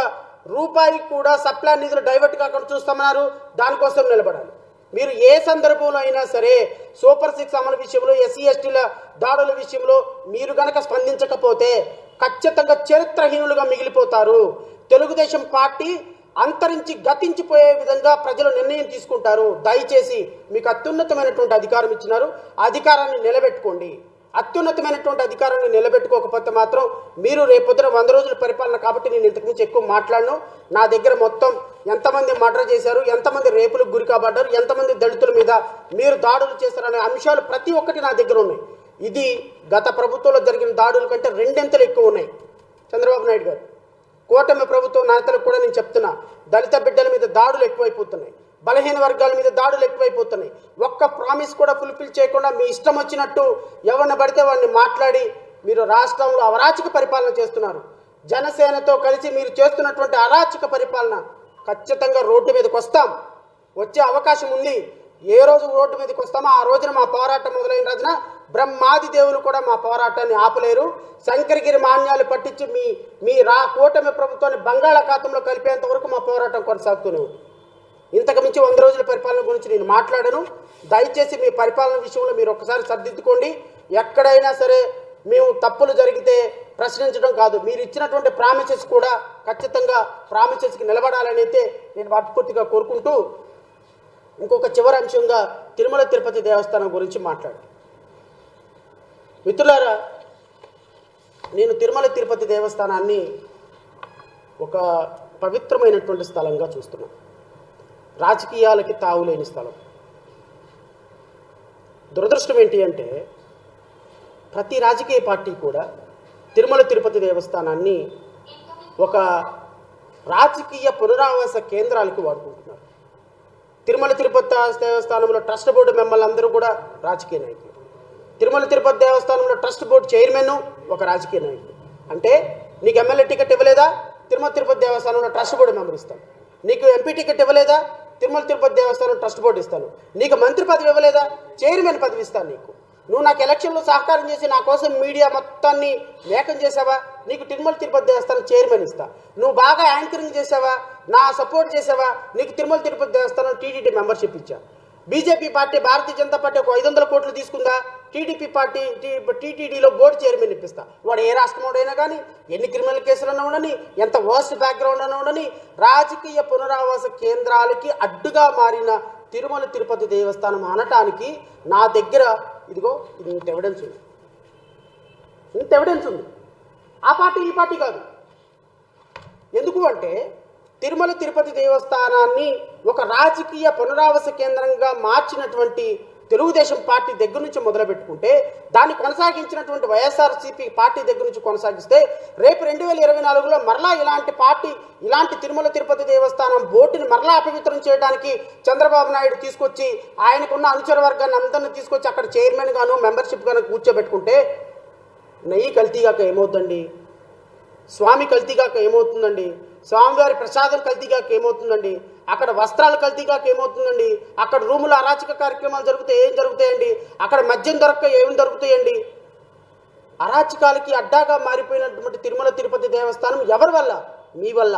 రూపాయి కూడా సప్లై నిధులు డైవర్ట్ కాకుండా చూస్తామన్నారు, దానికోసం నిలబడాలి. మీరు ఏ సందర్భంలో అయినా సరే సూపర్ సిక్స్ అమలు విషయంలో, ఎస్సీ ఎస్టీల దాడుల విషయంలో మీరు గనక స్పందించకపోతే ఖచ్చితంగా చరిత్రహీనులుగా మిగిలిపోతారు. తెలుగుదేశం పార్టీ అంతరించి గతించిపోయే విధంగా ప్రజలు నిర్ణయం తీసుకుంటారు. దయచేసి మీకు అత్యున్నతమైనటువంటి అధికారం ఇచ్చినారు, అధికారాన్ని నిలబెట్టుకోండి. అత్యున్నతమైనటువంటి అధికారాన్ని నిలబెట్టుకోకపోతే మాత్రం మీరు రేపొద్దున 100 రోజుల పరిపాలన కాబట్టి నేను ఇంతకుమించి ఎక్కువ మాట్లాడను. నా దగ్గర మొత్తం ఎంతమంది మర్డర్ చేశారు, ఎంతమంది రేపులకు గురి కాబడ్డారు, ఎంతమంది దళితుల మీద మీరు దాడులు చేశారనే అంశాలు ప్రతి ఒక్కటి నా దగ్గర ఉన్నాయి. ఇది గత ప్రభుత్వంలో జరిగిన దాడుల కంటే 2 అంతలు ఎక్కువ ఉన్నాయి. చంద్రబాబు నాయుడు గారు, కూటమి ప్రభుత్వం నేతలకు కూడా నేను చెప్తున్నా, దళిత బిడ్డల మీద దాడులు ఎక్కువైపోతున్నాయి, బలహీన వర్గాల మీద దాడులు ఎక్కువైపోతున్నాయి. ఒక్క ప్రామిస్ కూడా ఫుల్ఫిల్ చేయకుండా మీ ఇష్టం వచ్చినట్టు ఎవరిని పడితే వాడిని మాట్లాడి మీరు రాష్ట్రంలో అరాచక పరిపాలన చేస్తున్నారు. జనసేనతో కలిసి మీరు చేస్తున్నటువంటి అరాచక పరిపాలన ఖచ్చితంగా రోడ్డు మీదకి వస్తాం. వచ్చే అవకాశం ఉంది. ఏ రోజు రోడ్డు మీదకి వస్తామో ఆ రోజున మా పోరాటం మొదలైన రోజున బ్రహ్మాది దేవులు కూడా మా పోరాటాన్ని ఆపలేరు. శంకరగిరి మాన్యాలు పట్టించి మీ కూటమి ప్రభుత్వాన్ని బంగాళాఖాతంలో కలిపేంత వరకు మా పోరాటం కొనసాగుతూనే ఉంది. ఇంతకు మించి 100 రోజుల పరిపాలన గురించి నేను మాట్లాడను. దయచేసి మీ పరిపాలన విషయంలో మీరు ఒకసారి సర్దిద్దుకోండి. ఎక్కడైనా సరే మేము తప్పులు జరిగితే ప్రశ్నించడం కాదు, మీరు ఇచ్చినటువంటి ప్రామిసెస్ కూడా ఖచ్చితంగా ప్రామిసెస్కి నిలబడాలని అయితే నేను మనస్ఫూర్తిగా కోరుకుంటూ ఇంకొక చివరి అంశంగా తిరుమల తిరుపతి దేవస్థానం గురించి మాట్లాడాను. మిత్రులారా, నేను తిరుమల తిరుపతి దేవస్థానాన్ని ఒక పవిత్రమైనటువంటి స్థలంగా చూస్తున్నాను. రాజకీయాలకి తావులేని స్థలం. దురదృష్టం ఏంటి అంటే ప్రతి రాజకీయ పార్టీ కూడా తిరుమల తిరుపతి దేవస్థానాన్ని ఒక రాజకీయ పునరావాస కేంద్రాలకు వాడుకుంటున్నారు. తిరుమల తిరుపతి దేవస్థానంలో ట్రస్ట్ బోర్డు మెంబర్లు అందరూ కూడా రాజకీయ నాయకులు. తిరుమల తిరుపతి దేవస్థానంలో ట్రస్ట్ బోర్డు చైర్మన్ ఒక రాజకీయ నాయకుడు. అంటే నీకు ఎమ్మెల్యే టికెట్ ఇవ్వలేదా, తిరుమల తిరుపతి దేవస్థానంలో ట్రస్ట్ బోర్డు మెంబర్ ఇస్తాను. నీకు ఎంపీ టికెట్ ఇవ్వలేదా, తిరుమల తిరుపతి దేవస్థానం ట్రస్ట్ బోర్డు ఇస్తాను. నీకు మంత్రి పదవి ఇవ్వలేదా, చైర్మన్ పదవి ఇస్తాను. నీకు నువ్వు నాకు ఎలక్షన్లో సహకారం చేసి నా కోసం మీడియా మొత్తాన్ని ఏకం చేసావా, నీకు తిరుమల తిరుపతి దేవస్థానం చైర్మన్ ఇస్తా. నువ్వు బాగా యాంకరింగ్ చేసావా, నా సపోర్ట్ చేసావా, నీకు తిరుమల తిరుపతి దేవస్థానం టీటీడీ మెంబర్షిప్ ఇచ్చా. BJP party, Bharatiya Janata party ఒక 500 కోట్లు తీసుకుందా, టీడీపీ పార్టీ టీటీడీలో బోర్డు చైర్మన్ ఇప్పిస్తా. వాడు ఏ రాష్ట్రంలోడైనా కానీ, ఎన్ని క్రిమినల్ కేసులన్నా ఉండని, ఎంత వర్స్ట్ బ్యాక్గ్రౌండ్ అన్నా ఉండని, రాజకీయ పునరావాస కేంద్రాలకి అడ్డుగా మారిన తిరుమల తిరుపతి దేవస్థానం అనటానికి నా దగ్గర ఇదిగో ఇంత ఎవిడెన్స్ ఉంది. ఇంత ఎవిడెన్స్ ఉంది. ఆ పార్టీ ఈ పార్టీ కాదు. ఎందుకు అంటే తిరుమల తిరుపతి దేవస్థానాన్ని ఒక రాజకీయ పునరావాస కేంద్రంగా మార్చినటువంటి తెలుగుదేశం పార్టీ దగ్గర నుంచి మొదలు పెట్టుకుంటే, దాన్ని కొనసాగించినటువంటి వైఎస్ఆర్సీపీ పార్టీ దగ్గర నుంచి కొనసాగిస్తే, రేపు 2024లో మరలా ఇలాంటి తిరుమల తిరుపతి దేవస్థానం బోర్డుని మరలా అపవిత్రం చేయడానికి చంద్రబాబు నాయుడు తీసుకొచ్చి ఆయనకున్న అనుచర వర్గాన్ని అందరినీ తీసుకొచ్చి అక్కడ చైర్మన్ గాను మెంబర్షిప్ గాను కూర్చోబెట్టుకుంటే నెయ్యి కల్తీగాక ఏమవుతుందండి, స్వామి కల్తీగాక ఏమవుతుందండి, స్వామివారి ప్రసాదం కల్తీగాక ఏమవుతుందండి, అక్కడ వస్త్రాలు కల్తీగాక ఏమవుతుందండి, అక్కడ రూముల అరాచక కార్యక్రమాలు జరిగితే ఏం జరుగుతాయండి, అక్కడ మద్యం దొరక్క ఏమి దొరుకుతాయండి. అరాచకాలకి అడ్డాగా మారిపోయినటువంటి తిరుమల తిరుపతి దేవస్థానం ఎవరి వల్ల? మీ వల్ల,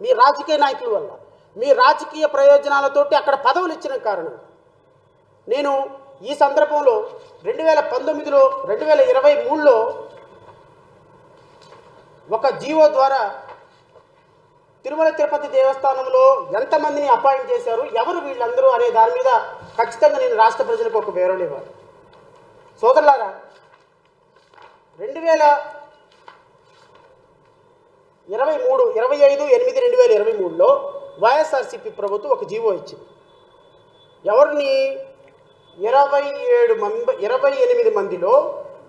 మీ రాజకీయ నాయకుల వల్ల, మీ రాజకీయ ప్రయోజనాలతోటి అక్కడ పదవులు ఇచ్చిన కారణం. నేను ఈ సందర్భంలో 2019లో 2023లో ఒక జీవో ద్వారా తిరుమల తిరుపతి దేవస్థానంలో ఎంతమందిని అపాయింట్ చేశారు, ఎవరు వీళ్ళందరూ అనే దాని మీద ఖచ్చితంగా నేను రాష్ట్ర ప్రజలకు ఒక వివరణ ఇవ్వాలి. సోదరులారా, 25/8/2023లో వైఎస్ఆర్సీపీ ప్రభుత్వం ఒక జీవో ఇచ్చింది. ఎవరిని 28 మందిలో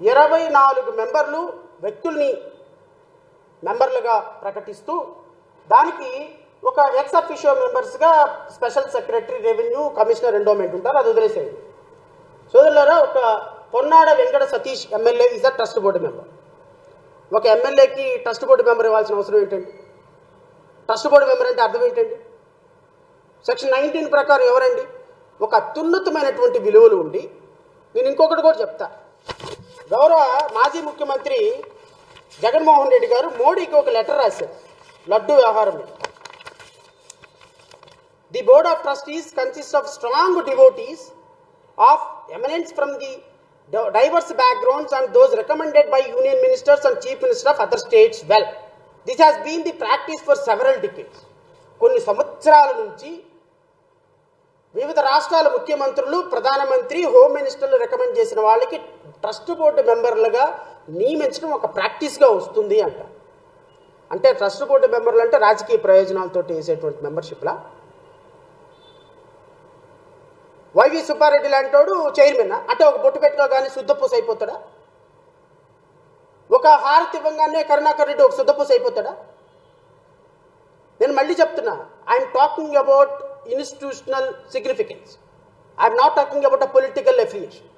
24 వ్యక్తుల్ని మెంబర్లుగా ప్రకటిస్తూ దానికి ఒక ఎక్స్ అఫిషియో మెంబర్స్గా special secretary, revenue, commissioner, endowment ఉంటారు. అది వదిలేసేది. సోదరులారా, ఒక Ponnada Venkata Satish MLA is a trust board member. ఒక ఎమ్మెల్యేకి ట్రస్ట్ బోర్డు మెంబర్ ఇవ్వాల్సిన అవసరం ఏంటండి? ట్రస్ట్ బోర్డు మెంబర్ అంటే అర్థం ఏంటండి? సెక్షన్ 19 ప్రకారం ఎవరండి? ఒక అత్యున్నతమైనటువంటి విలువలు ఉండి, నేను ఇంకొకటి కూడా చెప్తా. గౌరవ మాజీ ముఖ్యమంత్రి జగన్మోహన్ రెడ్డి గారు మోడీకి ఒక లెటర్ రాశారు లడ్డు వ్యవహారం. The board of trustees consist of strong devotees of eminence from the diverse backgrounds and those recommended by union ministers and chief minister of other states well. This has been the practice for several decades. కొన్ని సంవత్సరాల నుంచి వివిధ రాష్ట్రాల ముఖ్యమంత్రులు, ప్రధానమంత్రి, హోమ్ మినిస్టర్లు రికమెండ్ చేసిన వాళ్ళకి ట్రస్ట్ బోర్డు మెంబర్లుగా నియమించడం ఒక ప్రాక్టీస్గా వస్తుంది అంట. అంటే ట్రస్ట్ బోర్డు మెంబర్లు అంటే రాజకీయ ప్రయోజనాలతో వేసేటువంటి మెంబర్షిప్లా? వైవి సుబ్బారెడ్డి లాంటోడు చైర్మన్ అంటే ఒక బొట్టు పెట్టుకోగానే శుద్ధపూస అయిపోతాడా? ఒక హారతి ఇవ్వగానే కరుణాకర్ రెడ్డి ఒక శుద్ధపూస అయిపోతాడా? నేను మళ్ళీ చెప్తున్నా, I'm talking about institutional significance. I'm not talking about a political affiliation.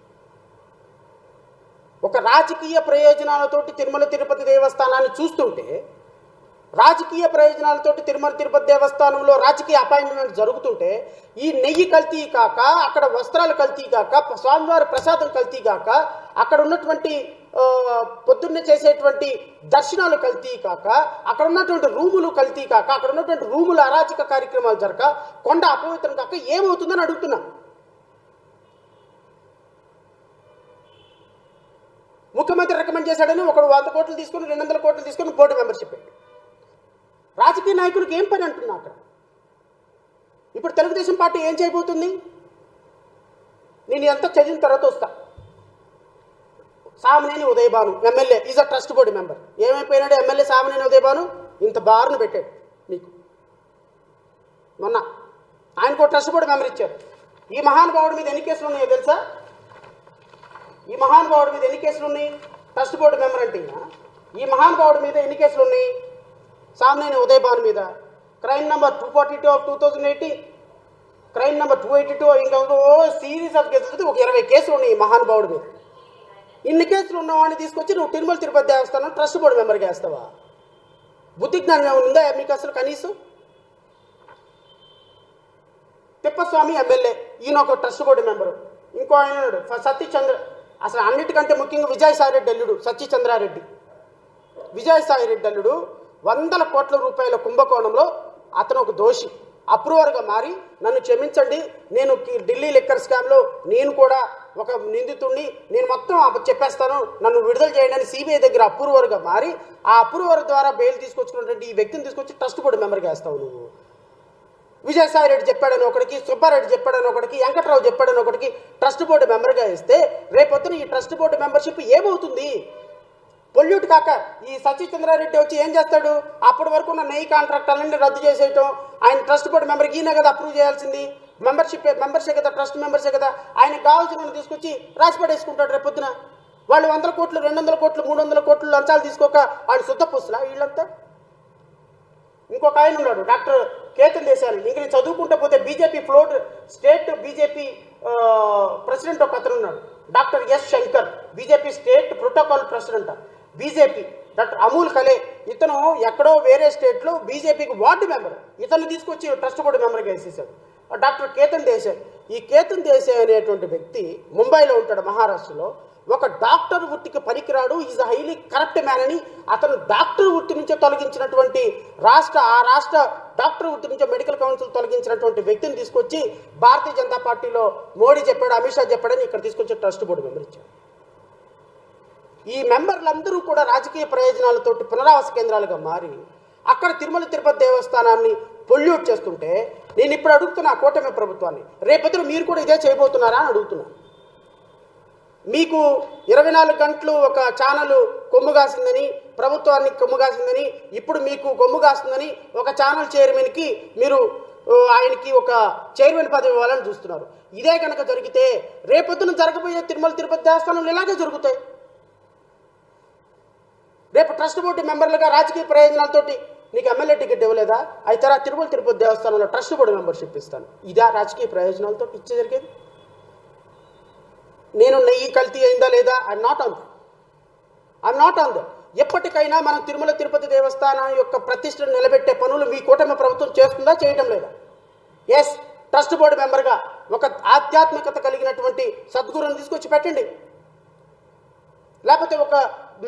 ఒక రాజకీయ ప్రయోజనాలతోటి తిరుమల తిరుపతి దేవస్థానాన్ని చూస్తుంటే, రాజకీయ ప్రయోజనాలతోటి తిరుమల తిరుపతి దేవస్థానంలో రాజకీయ అపాయింట్మెంట్ జరుగుతుంటే, ఈ నెయ్యి కల్తీ కాక, అక్కడ వస్త్రాలు కల్తీ కాక, స్వామివారి ప్రసాదం కల్తీ కాక, అక్కడ ఉన్నటువంటి పొద్దున్నే చేసేటువంటి దర్శనాలు కల్తీ కాక, అక్కడ ఉన్నటువంటి రూములు కల్తీ కాక, అక్కడ ఉన్నటువంటి రూముల అరాచక కార్యక్రమాలు జరగక, కొండ అపవిత్రం కాక ఏమవుతుందని అడుగుతున్నా. ముఖ్యమంత్రి రికమెండ్ చేశాడని ఒకడు 100 కోట్లు తీసుకొని 200 కోట్లు తీసుకొని బోర్డు మెంబర్షిప్ పెట్టాడు. రాజకీయ నాయకులకు ఏం పని అంటున్నా అక్కడ? ఇప్పుడు తెలుగుదేశం పార్టీ ఏం చేయబోతుంది? నేను ఎంత చదివిన తర్వాత వస్తా. Samineni Udayabhanu MLA is a trust board member. ఏమైపోయినాడు ఎమ్మెల్యే సామినేని ఉదయభాను? ఇంత బారును పెట్టాడు మీకు. మొన్న ఆయనకు ట్రస్ట్ బోర్డు మెంబర్ ఇచ్చారు. ఈ మహానుభావుడి మీద ఎన్ని కేసులు ఉన్నాయో తెలుసా? ఈ మహానుభావుడి మీద ఎన్ని కేసులు ఉన్నాయి? ట్రస్ట్ బోర్డు మెంబర్ అంటే ఈ మహానుభావుడి మీద ఎన్ని కేసులు ఉన్నాయి? సామినేని ఉదయభాను మీద crime number 242 of 2018, crime number 282, ఇంకా సిరీస్ ఆఫ్ కేసులు, ఒక 20 కేసులు ఉన్నాయి ఈ మహానుభావుడి మీద. ఇన్ని కేసులు ఉన్న వాడిని తీసుకొచ్చి నువ్వు తిరుమల తిరుపతి దేవస్థానం ట్రస్ట్ బోర్డు మెంబర్గా వేస్తావా? బుద్ధి జ్ఞానం ఏమైనా ఉందా మీకు అసలు కనీసం? తిప్పస్వామి ఎమ్మెల్యే, ఈయన ఒక ట్రస్ట్ బోర్డు మెంబరు. ఇంకో ఆయన సతీచంద్ర, అసలు అన్నిటికంటే ముఖ్యంగా విజయసాయిరెడ్డి అల్లుడు సత్యచంద్రారెడ్డి. విజయసాయిరెడ్డి అల్లుడు 100 కోట్ల రూపాయల కుంభకోణంలో అతను ఒక దోషి. అప్రూవర్గా మారి నన్ను క్షమించండి, నేను ఢిల్లీ లిక్కర్ స్కామ్లో నేను కూడా ఒక నిందితుడిని, నేను మొత్తం చెప్పేస్తాను, నన్ను విడుదల చేయండి అని సిబిఐ దగ్గర అప్రూవర్గా మారి ఆ అప్రూవర్ ద్వారా బెయిల్ తీసుకొచ్చుకున్నటువంటి ఈ వ్యక్తిని తీసుకొచ్చి ట్రస్ట్ బోర్డు మెంబర్గా వేస్తావు నువ్వు. విజయసాయిరెడ్డి చెప్పాడని ఒకటికి, సుబ్బారెడ్డి చెప్పాడని ఒకటికి, వెంకట్రావు చెప్పాడని ఒకటికి ట్రస్ట్ బోర్డు మెంబర్గా వేస్తే రేపొద్దున ఈ ట్రస్ట్ బోర్డు మెంబర్షిప్ ఏమవుతుంది? పొల్యూట్ కాక ఈ సత్యచంద్రారెడ్డి వచ్చి ఏం చేస్తాడు? అప్పటి వరకు ఉన్న నెయ్యి కాంట్రాక్టర్లన్నీ రద్దు చేసేయటం. ఆయన ట్రస్ట్ బోర్డు మెంబర్కి ఈయన కదా అప్రూవ్ చేయాల్సింది. మెంబర్సే కదా, ట్రస్ట్ మెంబర్సే కదా. ఆయనకు కావాల్సిన తీసుకొచ్చి రాసిపడేసుకుంటాడు రేపొద్దున. వాళ్ళు 100 కోట్లు 200 కోట్లు 300 కోట్లు లంచాలు తీసుకోక వాళ్ళు శుద్ధ పుస్తులా వీళ్ళంతా? ఇంకొక ఆయన ఉన్నాడు డాక్టర్ కేతన్ దేశాని. ఇంక నేను చదువుకుంటూ పోతే BJP float state BJP president ఒక అతను ఉన్నాడు, doctor yes Shankar, BJP state protocol president BJP. Doctor Amul కలే, ఇతను ఎక్కడో వేరే స్టేట్లో బీజేపీకి వార్డు మెంబర్. ఇతను తీసుకొచ్చి ట్రస్ట్ బోర్డు మెంబర్గా వేసేసాడు. డాక్టర్ కేతన్ దేశాయ్. ఈ కేతన్ దేశాయ్ అనేటువంటి వ్యక్తి ముంబైలో ఉంటాడు, మహారాష్ట్రలో. ఒక డాక్టర్ వృత్తికి పనికిరాడు, ఈజ్ హైలీ కరప్ట్ మ్యాన్ అని అతను డాక్టర్ వృత్తి నుంచే తొలగించినటువంటి ఆ రాష్ట్ర డాక్టర్ వృత్తి నుంచే మెడికల్ కౌన్సిల్ తొలగించినటువంటి వ్యక్తిని తీసుకొచ్చి భారతీయ జనతా పార్టీలో మోడీ చెప్పాడు, అమిత్ షా చెప్పాడని ఇక్కడ తీసుకొచ్చి ట్రస్ట్ బోర్డు మెంబర్ ఇచ్చాడు. ఈ మెంబర్లందరూ కూడా రాజకీయ ప్రయోజనాలతోటి పునరావాస కేంద్రాలుగా మారి అక్కడ తిరుమల తిరుపతి దేవస్థానాన్ని పొల్యూట్ చేస్తుంటే నేను ఇప్పుడు అడుగుతున్నా కూటమి ప్రభుత్వాన్ని, రేపొద్దున మీరు కూడా ఇదే చేయబోతున్నారా అని అడుగుతున్నా. మీకు 24 గంటలు ఒక ఛానల్ కొమ్ముగాసిందని, ప్రభుత్వాన్ని కొమ్ముగాసిందని, ఇప్పుడు మీకు కొమ్ముగాస్తుందని ఒక ఛానల్ చైర్మన్కి మీరు ఆయనకి ఒక చైర్మన్ పదవి ఇవ్వాలని చూస్తున్నారు. ఇదే కనుక జరిగితే రేపొద్దున జరగబోయే తిరుమల తిరుపతి దేవస్థానంలో ఇలాగే జరుగుతాయి. రేపు ట్రస్ట్ బోర్డు మెంబర్లుగా రాజకీయ ప్రయోజనాలతోటి నీకు ఎమ్మెల్యే టికెట్ ఇవ్వలేదా? అయితే తిరుమల తిరుపతి దేవస్థానంలో ట్రస్ట్ బోర్డు మెంబర్షిప్ ఇస్తాను. ఇదే రాజకీయ ప్రయోజనాలతో ఇచ్చే జరిగేది. నేను నెయ్యి కల్తీ అయిందా లేదా? I'm not on that. ఎప్పటికైనా మనం తిరుమల తిరుపతి దేవస్థానం యొక్క ప్రతిష్టను నిలబెట్టే పనులు మీ కూటమి ప్రభుత్వం చేస్తుందా, చేయటం లేదా? ఎస్, ట్రస్ట్ బోర్డు మెంబర్గా ఒక ఆధ్యాత్మికత కలిగినటువంటి సద్గురుని తీసుకొచ్చి పెట్టండి, లేకపోతే ఒక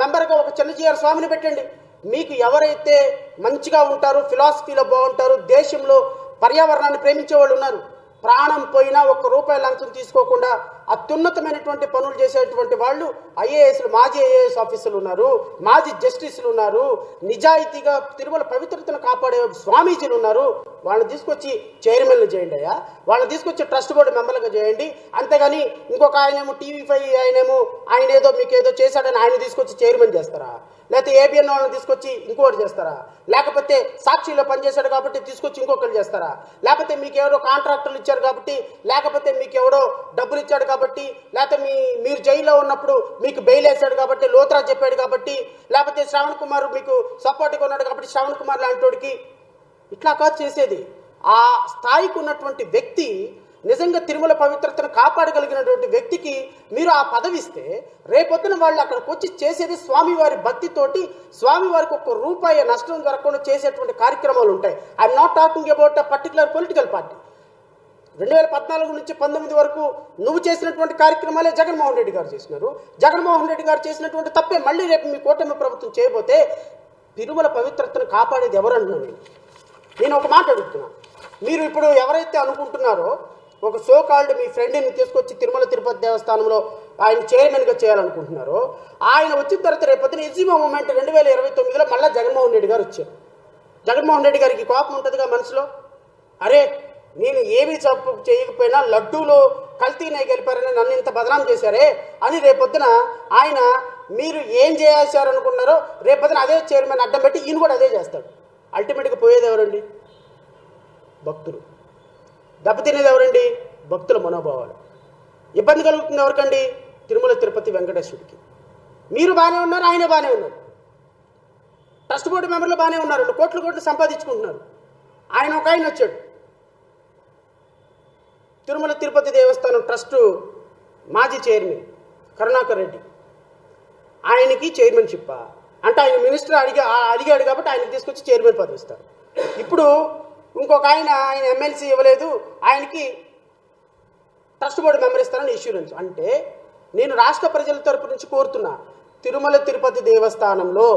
మెంబర్గా ఒక చిన్నజీఆర్ స్వామిని పెట్టండి. మీకు ఎవరైతే మంచిగా ఉంటారో, ఫిలాసఫీలో బాగుంటారో, దేశంలో పర్యావరణాన్ని ప్రేమించే వాళ్ళు ఉన్నారు, ప్రాణం పోయినా ₹1 లంచం తీసుకోకుండా అత్యున్నతమైనటువంటి పనులు చేసేటువంటి వాళ్ళు ఐఏఎస్లు, మాజీ ఐఏఎస్ ఆఫీసర్లు ఉన్నారు, మాజీ జస్టిస్లు ఉన్నారు, నిజాయితీగా తిరుమల పవిత్రతను కాపాడే స్వామీజీలు ఉన్నారు. వాళ్ళని తీసుకొచ్చి చైర్మన్లు చేయండి అయ్యా, వాళ్ళని తీసుకొచ్చి ట్రస్ట్ బోర్డు మెంబర్లుగా చేయండి. అంతేగాని ఇంకొక ఆయనేమో TV5 ఆయన ఏదో మీకు ఏదో చేశాడని ఆయన తీసుకొచ్చి చైర్మన్ చేస్తారా? లేకపోతే ABN వాళ్ళని తీసుకొచ్చి ఇంకోటి చేస్తారా? లేకపోతే సాక్షిలో పనిచేశాడు కాబట్టి తీసుకొచ్చి ఇంకొకరు చేస్తారా? లేకపోతే మీకు ఎవరో కాంట్రాక్టర్లు ఇచ్చారు కాబట్టి, లేకపోతే మీకు ఎవడో డబ్బులు ఇచ్చాడు కాబట్టి, లేకపోతే మీరు జైల్లో ఉన్నప్పుడు మీకు బెయిల్ వేశాడు కాబట్టి, లోత్రా చెప్పాడు కాబట్టి, లేకపోతే శ్రవణ్ కుమార్ మీకు సపోర్ట్గా ఉన్నాడు కాబట్టి శ్రవణ్ కుమార్ లాంటి వాడికి ఇట్లా కాదు చేసేది. ఆ స్థాయికి ఉన్నటువంటి వ్యక్తి, నిజంగా తిరుమల పవిత్రతను కాపాడగలిగినటువంటి వ్యక్తికి మీరు ఆ పదవి ఇస్తే రేపొద్దున వాళ్ళు అక్కడికి వచ్చి చేసేది స్వామివారి భక్తితోటి, స్వామివారికి ₹1 నష్టం జరగకుండా చేసేటువంటి కార్యక్రమాలు ఉంటాయి. I'm not talking about a particular political party. 2014 నుంచి 19 వరకు నువ్వు చేసినటువంటి కార్యక్రమాలే జగన్మోహన్ రెడ్డి గారు చేసినారు. జగన్మోహన్ రెడ్డి గారు చేసినటువంటి తప్పే మళ్ళీ రేపు మీ కూటమి ప్రభుత్వం చేయబోతే తిరుమల పవిత్రతను కాపాడేది ఎవరన్నా? నేను ఒక మాట అడుగుతున్నా. మీరు ఇప్పుడు ఎవరైతే అనుకుంటున్నారో ఒక సో కాల్డ్ మీ ఫ్రెండ్ని తీసుకొచ్చి తిరుమల తిరుపతి దేవస్థానంలో ఆయన చైర్మన్గా చేయాలనుకుంటున్నారో, ఆయన వచ్చిన తర్వాత రేపొద్దున ఎస్జిమో మూమెంట్ 2029లో మళ్ళీ జగన్మోహన్ రెడ్డి గారు వచ్చారు. జగన్మోహన్ రెడ్డి గారికి కోపం ఉంటుందిగా మనసులో, అరే నేను ఏమీ తప్పు చేయకపోయినా లడ్డూలో కల్తీనే గెలిపారని నన్ను ఇంత బదనాం చేశారే అని రేపొద్దున ఆయన మీరు ఏం చేశారనుకున్నారో రేపొద్దున అదే చైర్మన్ అడ్డం పెట్టి ఈయన కూడా అదే చేస్తాడు. అల్టిమేట్గా పోయేది ఎవరండి? భక్తులు. దెబ్బతినేది ఎవరండి? భక్తుల మనోభావాలు. ఇబ్బంది కలుగుతుంది ఎవరికండి? తిరుమల తిరుపతి వెంకటేశ్వరుడికి. మీరు బాగానే ఉన్నారు, ఆయన బాగానే ఉన్నారు, ట్రస్ట్ బోర్డు మెంబర్లు బాగానే ఉన్నారు, కోట్లు సంపాదించుకుంటున్నారు. ఆయన ఒక ఆయన వచ్చాడు, తిరుమల తిరుపతి దేవస్థానం ట్రస్టు మాజీ చైర్మన్ కరుణాకర్ రెడ్డి. ఆయనకి చైర్మన్షిప్ అంటే ఆయన మినిస్టర్ అడిగాడు కాబట్టి ఆయనకి తీసుకొచ్చి చైర్మన్ పదవి ఇస్తారు. ఇప్పుడు ఇంకొక ఆయన ఎమ్మెల్సీ ఇవ్వలేదు, ఆయనకి ట్రస్ట్ బోర్డు మెంబర్ ఇస్తారని ఇష్యూరెన్స్. అంటే నేను రాష్ట్ర ప్రజల తరపు నుంచి కోరుతున్నా, తిరుమల తిరుపతి దేవస్థానంలో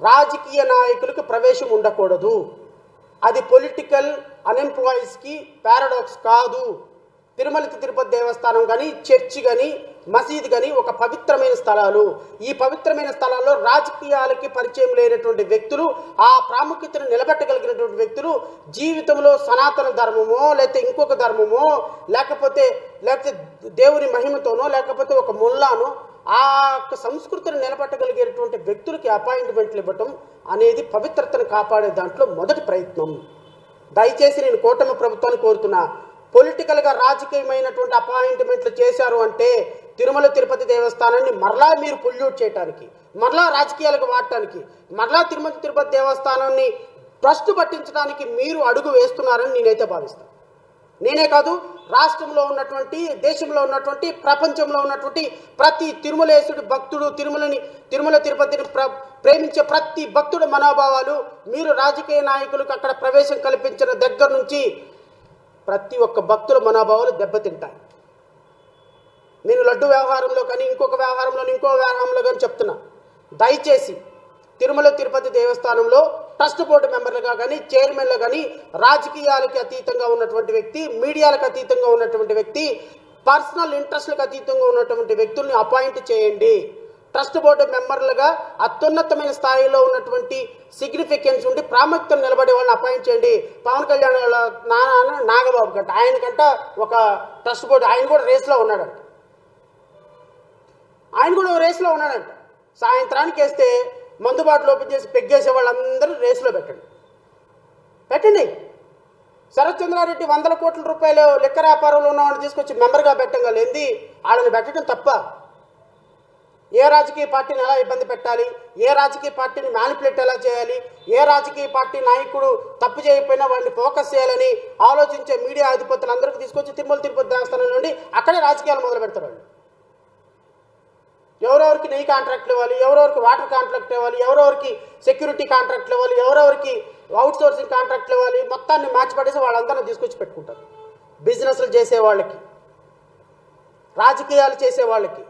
రాజకీయ నాయకులకు ప్రవేశం ఉండకూడదు. అది పొలిటికల్ అన్ఎంప్లాయీస్కి పారాడాక్స్ కాదు. తిరుమల తిరుపతి దేవస్థానం కానీ, చర్చి కానీ, మసీద్ కానీ ఒక పవిత్రమైన స్థలాలు. ఈ పవిత్రమైన స్థలాల్లో రాజకీయాలకి పరిచయం లేనటువంటి వ్యక్తులు, ఆ ప్రాముఖ్యతను నిలబెట్టగలిగినటువంటి వ్యక్తులు జీవితంలో సనాతన ధర్మమో లేకపోతే ఇంకొక ధర్మమో లేకపోతే దేవుని మహిమతోనో లేకపోతే ఒక ముల్లానో ఆ సంస్కృతిని నిలబెట్టగలిగేటువంటి వ్యక్తులకి అపాయింట్మెంట్లు ఇవ్వటం అనేది పవిత్రతను కాపాడే దాంట్లో మొదటి ప్రయత్నం. దయచేసి నేను కూటమి ప్రభుత్వాన్ని కోరుతున్నా, పొలిటికల్గా రాజకీయమైనటువంటి అపాయింట్మెంట్లు చేశారు అంటే తిరుమల తిరుపతి దేవస్థానాన్ని మరలా మీరు పొల్యూట్ చేయడానికి, మరలా రాజకీయాలకు వాడటానికి, మరలా తిరుమల తిరుపతి దేవస్థానాన్ని ట్రస్ట్ పట్టించడానికి మీరు అడుగు వేస్తున్నారని నేనైతే భావిస్తాను. నేనే కాదు, రాష్ట్రంలో ఉన్నటువంటి, దేశంలో ఉన్నటువంటి, ప్రపంచంలో ఉన్నటువంటి ప్రతి తిరుమలేశుడి భక్తుడు, తిరుమల తిరుపతిని ప్రేమించే ప్రతి భక్తుడు మనోభావాలు మీరు రాజకీయ నాయకులకు అక్కడ ప్రవేశం కల్పించిన దగ్గర నుంచి ప్రతి ఒక్క భక్తుల మనోభావాలు దెబ్బతింటాయి. నేను లడ్డు వ్యవహారంలో కానీ ఇంకో వ్యవహారంలో కానీ చెప్తున్నా, దయచేసి తిరుమల తిరుపతి దేవస్థానంలో ట్రస్ట్ బోర్డు మెంబర్లుగా కానీ, చైర్మన్లు కానీ రాజకీయాలకి అతీతంగా ఉన్నటువంటి వ్యక్తి, మీడియాలకు అతీతంగా ఉన్నటువంటి వ్యక్తి, పర్సనల్ ఇంట్రెస్ట్లకు అతీతంగా ఉన్నటువంటి వ్యక్తుల్ని అపాయింట్ చేయండి. ట్రస్ట్ బోర్డు మెంబర్లుగా అత్యున్నతమైన స్థాయిలో ఉన్నటువంటి సిగ్నిఫికెన్స్ ఉండి ప్రాముఖ్యత నిలబడే వాళ్ళని అపాయింట్ చేయండి. పవన్ కళ్యాణ్ వాళ్ళ నాన్న నాగబాబు గంట, ఆయనకంట ఒక ట్రస్ట్ బోర్డు, ఆయన కూడా రేస్లో ఉన్నాడంట. సాయంత్రానికి వేస్తే మందుబాటులో ఓపెన్ చేసి పెగ్గేసే వాళ్ళందరూ రేసులో పెట్టండి. శరత్ చంద్రారెడ్డి 100 కోట్ల రూపాయలు లిక్కర్ వ్యాపారంలో ఉన్నవాడిని తీసుకొచ్చి మెంబర్గా పెట్టంగా లేనిది వాళ్ళని పెట్టడం తప్ప. ఏ రాజకీయ పార్టీని ఎలా ఇబ్బంది పెట్టాలి, ఏ రాజకీయ పార్టీని మ్యానిపులేట్ ఎలా చేయాలి, ఏ రాజకీయ పార్టీ నాయకుడు తప్పు చేయకపోయినా వాడిని ఫోకస్ చేయాలని ఆలోచించే మీడియా అధిపతులందరికీ తీసుకొచ్చి తిరుమల తిరుపతి దేవస్థానం నుండి అక్కడే రాజకీయాలు మొదలు పెడతారు వాళ్ళు. ఎవరెవరికి నెయ్యి కాంట్రాక్ట్లు ఇవ్వాలి, ఎవరెవరికి వాటర్ కాంట్రాక్ట్ ఇవ్వాలి, ఎవరెవరికి సెక్యూరిటీ కాంట్రాక్ట్లు ఇవ్వాలి, ఎవరెవరికి అవుట్ సోర్సింగ్ కాంట్రాక్ట్లు ఇవ్వాలి, మొత్తాన్ని మ్యాచ్ పడేసి వాళ్ళందరినీ తీసుకొచ్చి పెట్టుకుంటారు. బిజినెస్లు చేసేవాళ్ళకి, రాజకీయాలు చేసేవాళ్ళకి,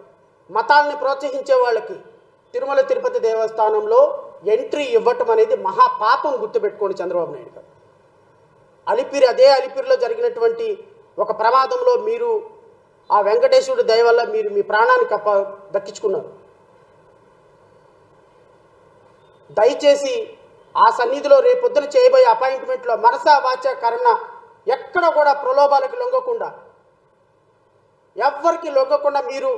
మతాలని ప్రోత్సహించే వాళ్ళకి తిరుమల తిరుపతి దేవస్థానంలో ఎంట్రీ ఇవ్వటం అనేది మహాపాపం. గుర్తుపెట్టుకోండి చంద్రబాబు నాయుడు గారు. అదే అలిపిరిలో జరిగినటువంటి ఒక ప్రమాదంలో మీరు ఆ వెంకటేశ్వరుడి దయ వల్ల మీరు మీ ప్రాణాన్ని దక్కించుకున్నారు. దయచేసి ఆ సన్నిధిలో రేపొద్దున చేయబోయే అపాయింట్మెంట్లో మనసా వాచ కర్ణ ఎక్కడ కూడా ప్రలోభాలకు లొంగకుండా, ఎవ్వరికి లొంగకుండా మీరు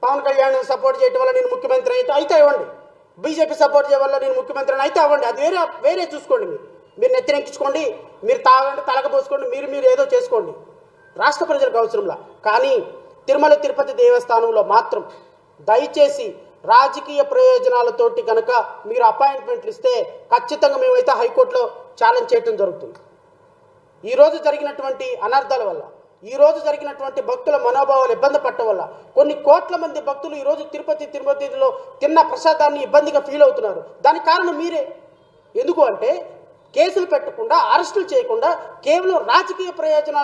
పవన్ కళ్యాణ్ సపోర్ట్ చేయడం వల్ల నేను ముఖ్యమంత్రి అయితే ఇవ్వండి, బీజేపీ సపోర్ట్ చేయడం వల్ల నేను ముఖ్యమంత్రిని అయితే అవ్వండి, అది వేరే చూసుకోండి. మీరు నెత్తినెక్కించుకోండి, మీరు తాగండి, తలకపోసుకోండి, మీరు ఏదో చేసుకోండి, రాష్ట్ర ప్రజలకు అవసరంలా. కానీ తిరుమల తిరుపతి దేవస్థానంలో మాత్రం దయచేసి రాజకీయ ప్రయోజనాలతోటి కనుక మీరు అపాయింట్మెంట్లు ఇస్తే ఖచ్చితంగా మేమైతే హైకోర్టులో ఛాలెంజ్ చేయడం జరుగుతుంది. ఈరోజు జరిగినటువంటి అనర్థాల వల్ల, ఈరోజు జరిగినటువంటి భక్తుల మనోభావాలు ఇబ్బంది పట్టడం వల్ల కొన్ని కోట్ల మంది భక్తులు ఈరోజు తిరుపతిలో తిన్న ప్రసాదాన్ని ఇబ్బందిగా ఫీల్ అవుతున్నారు. దానికి కారణం మీరే. ఎందుకు అంటే కేసులు పెట్టకుండా, అరెస్టులు చేయకుండా కేవలం రాజకీయ ప్రయోజనాలు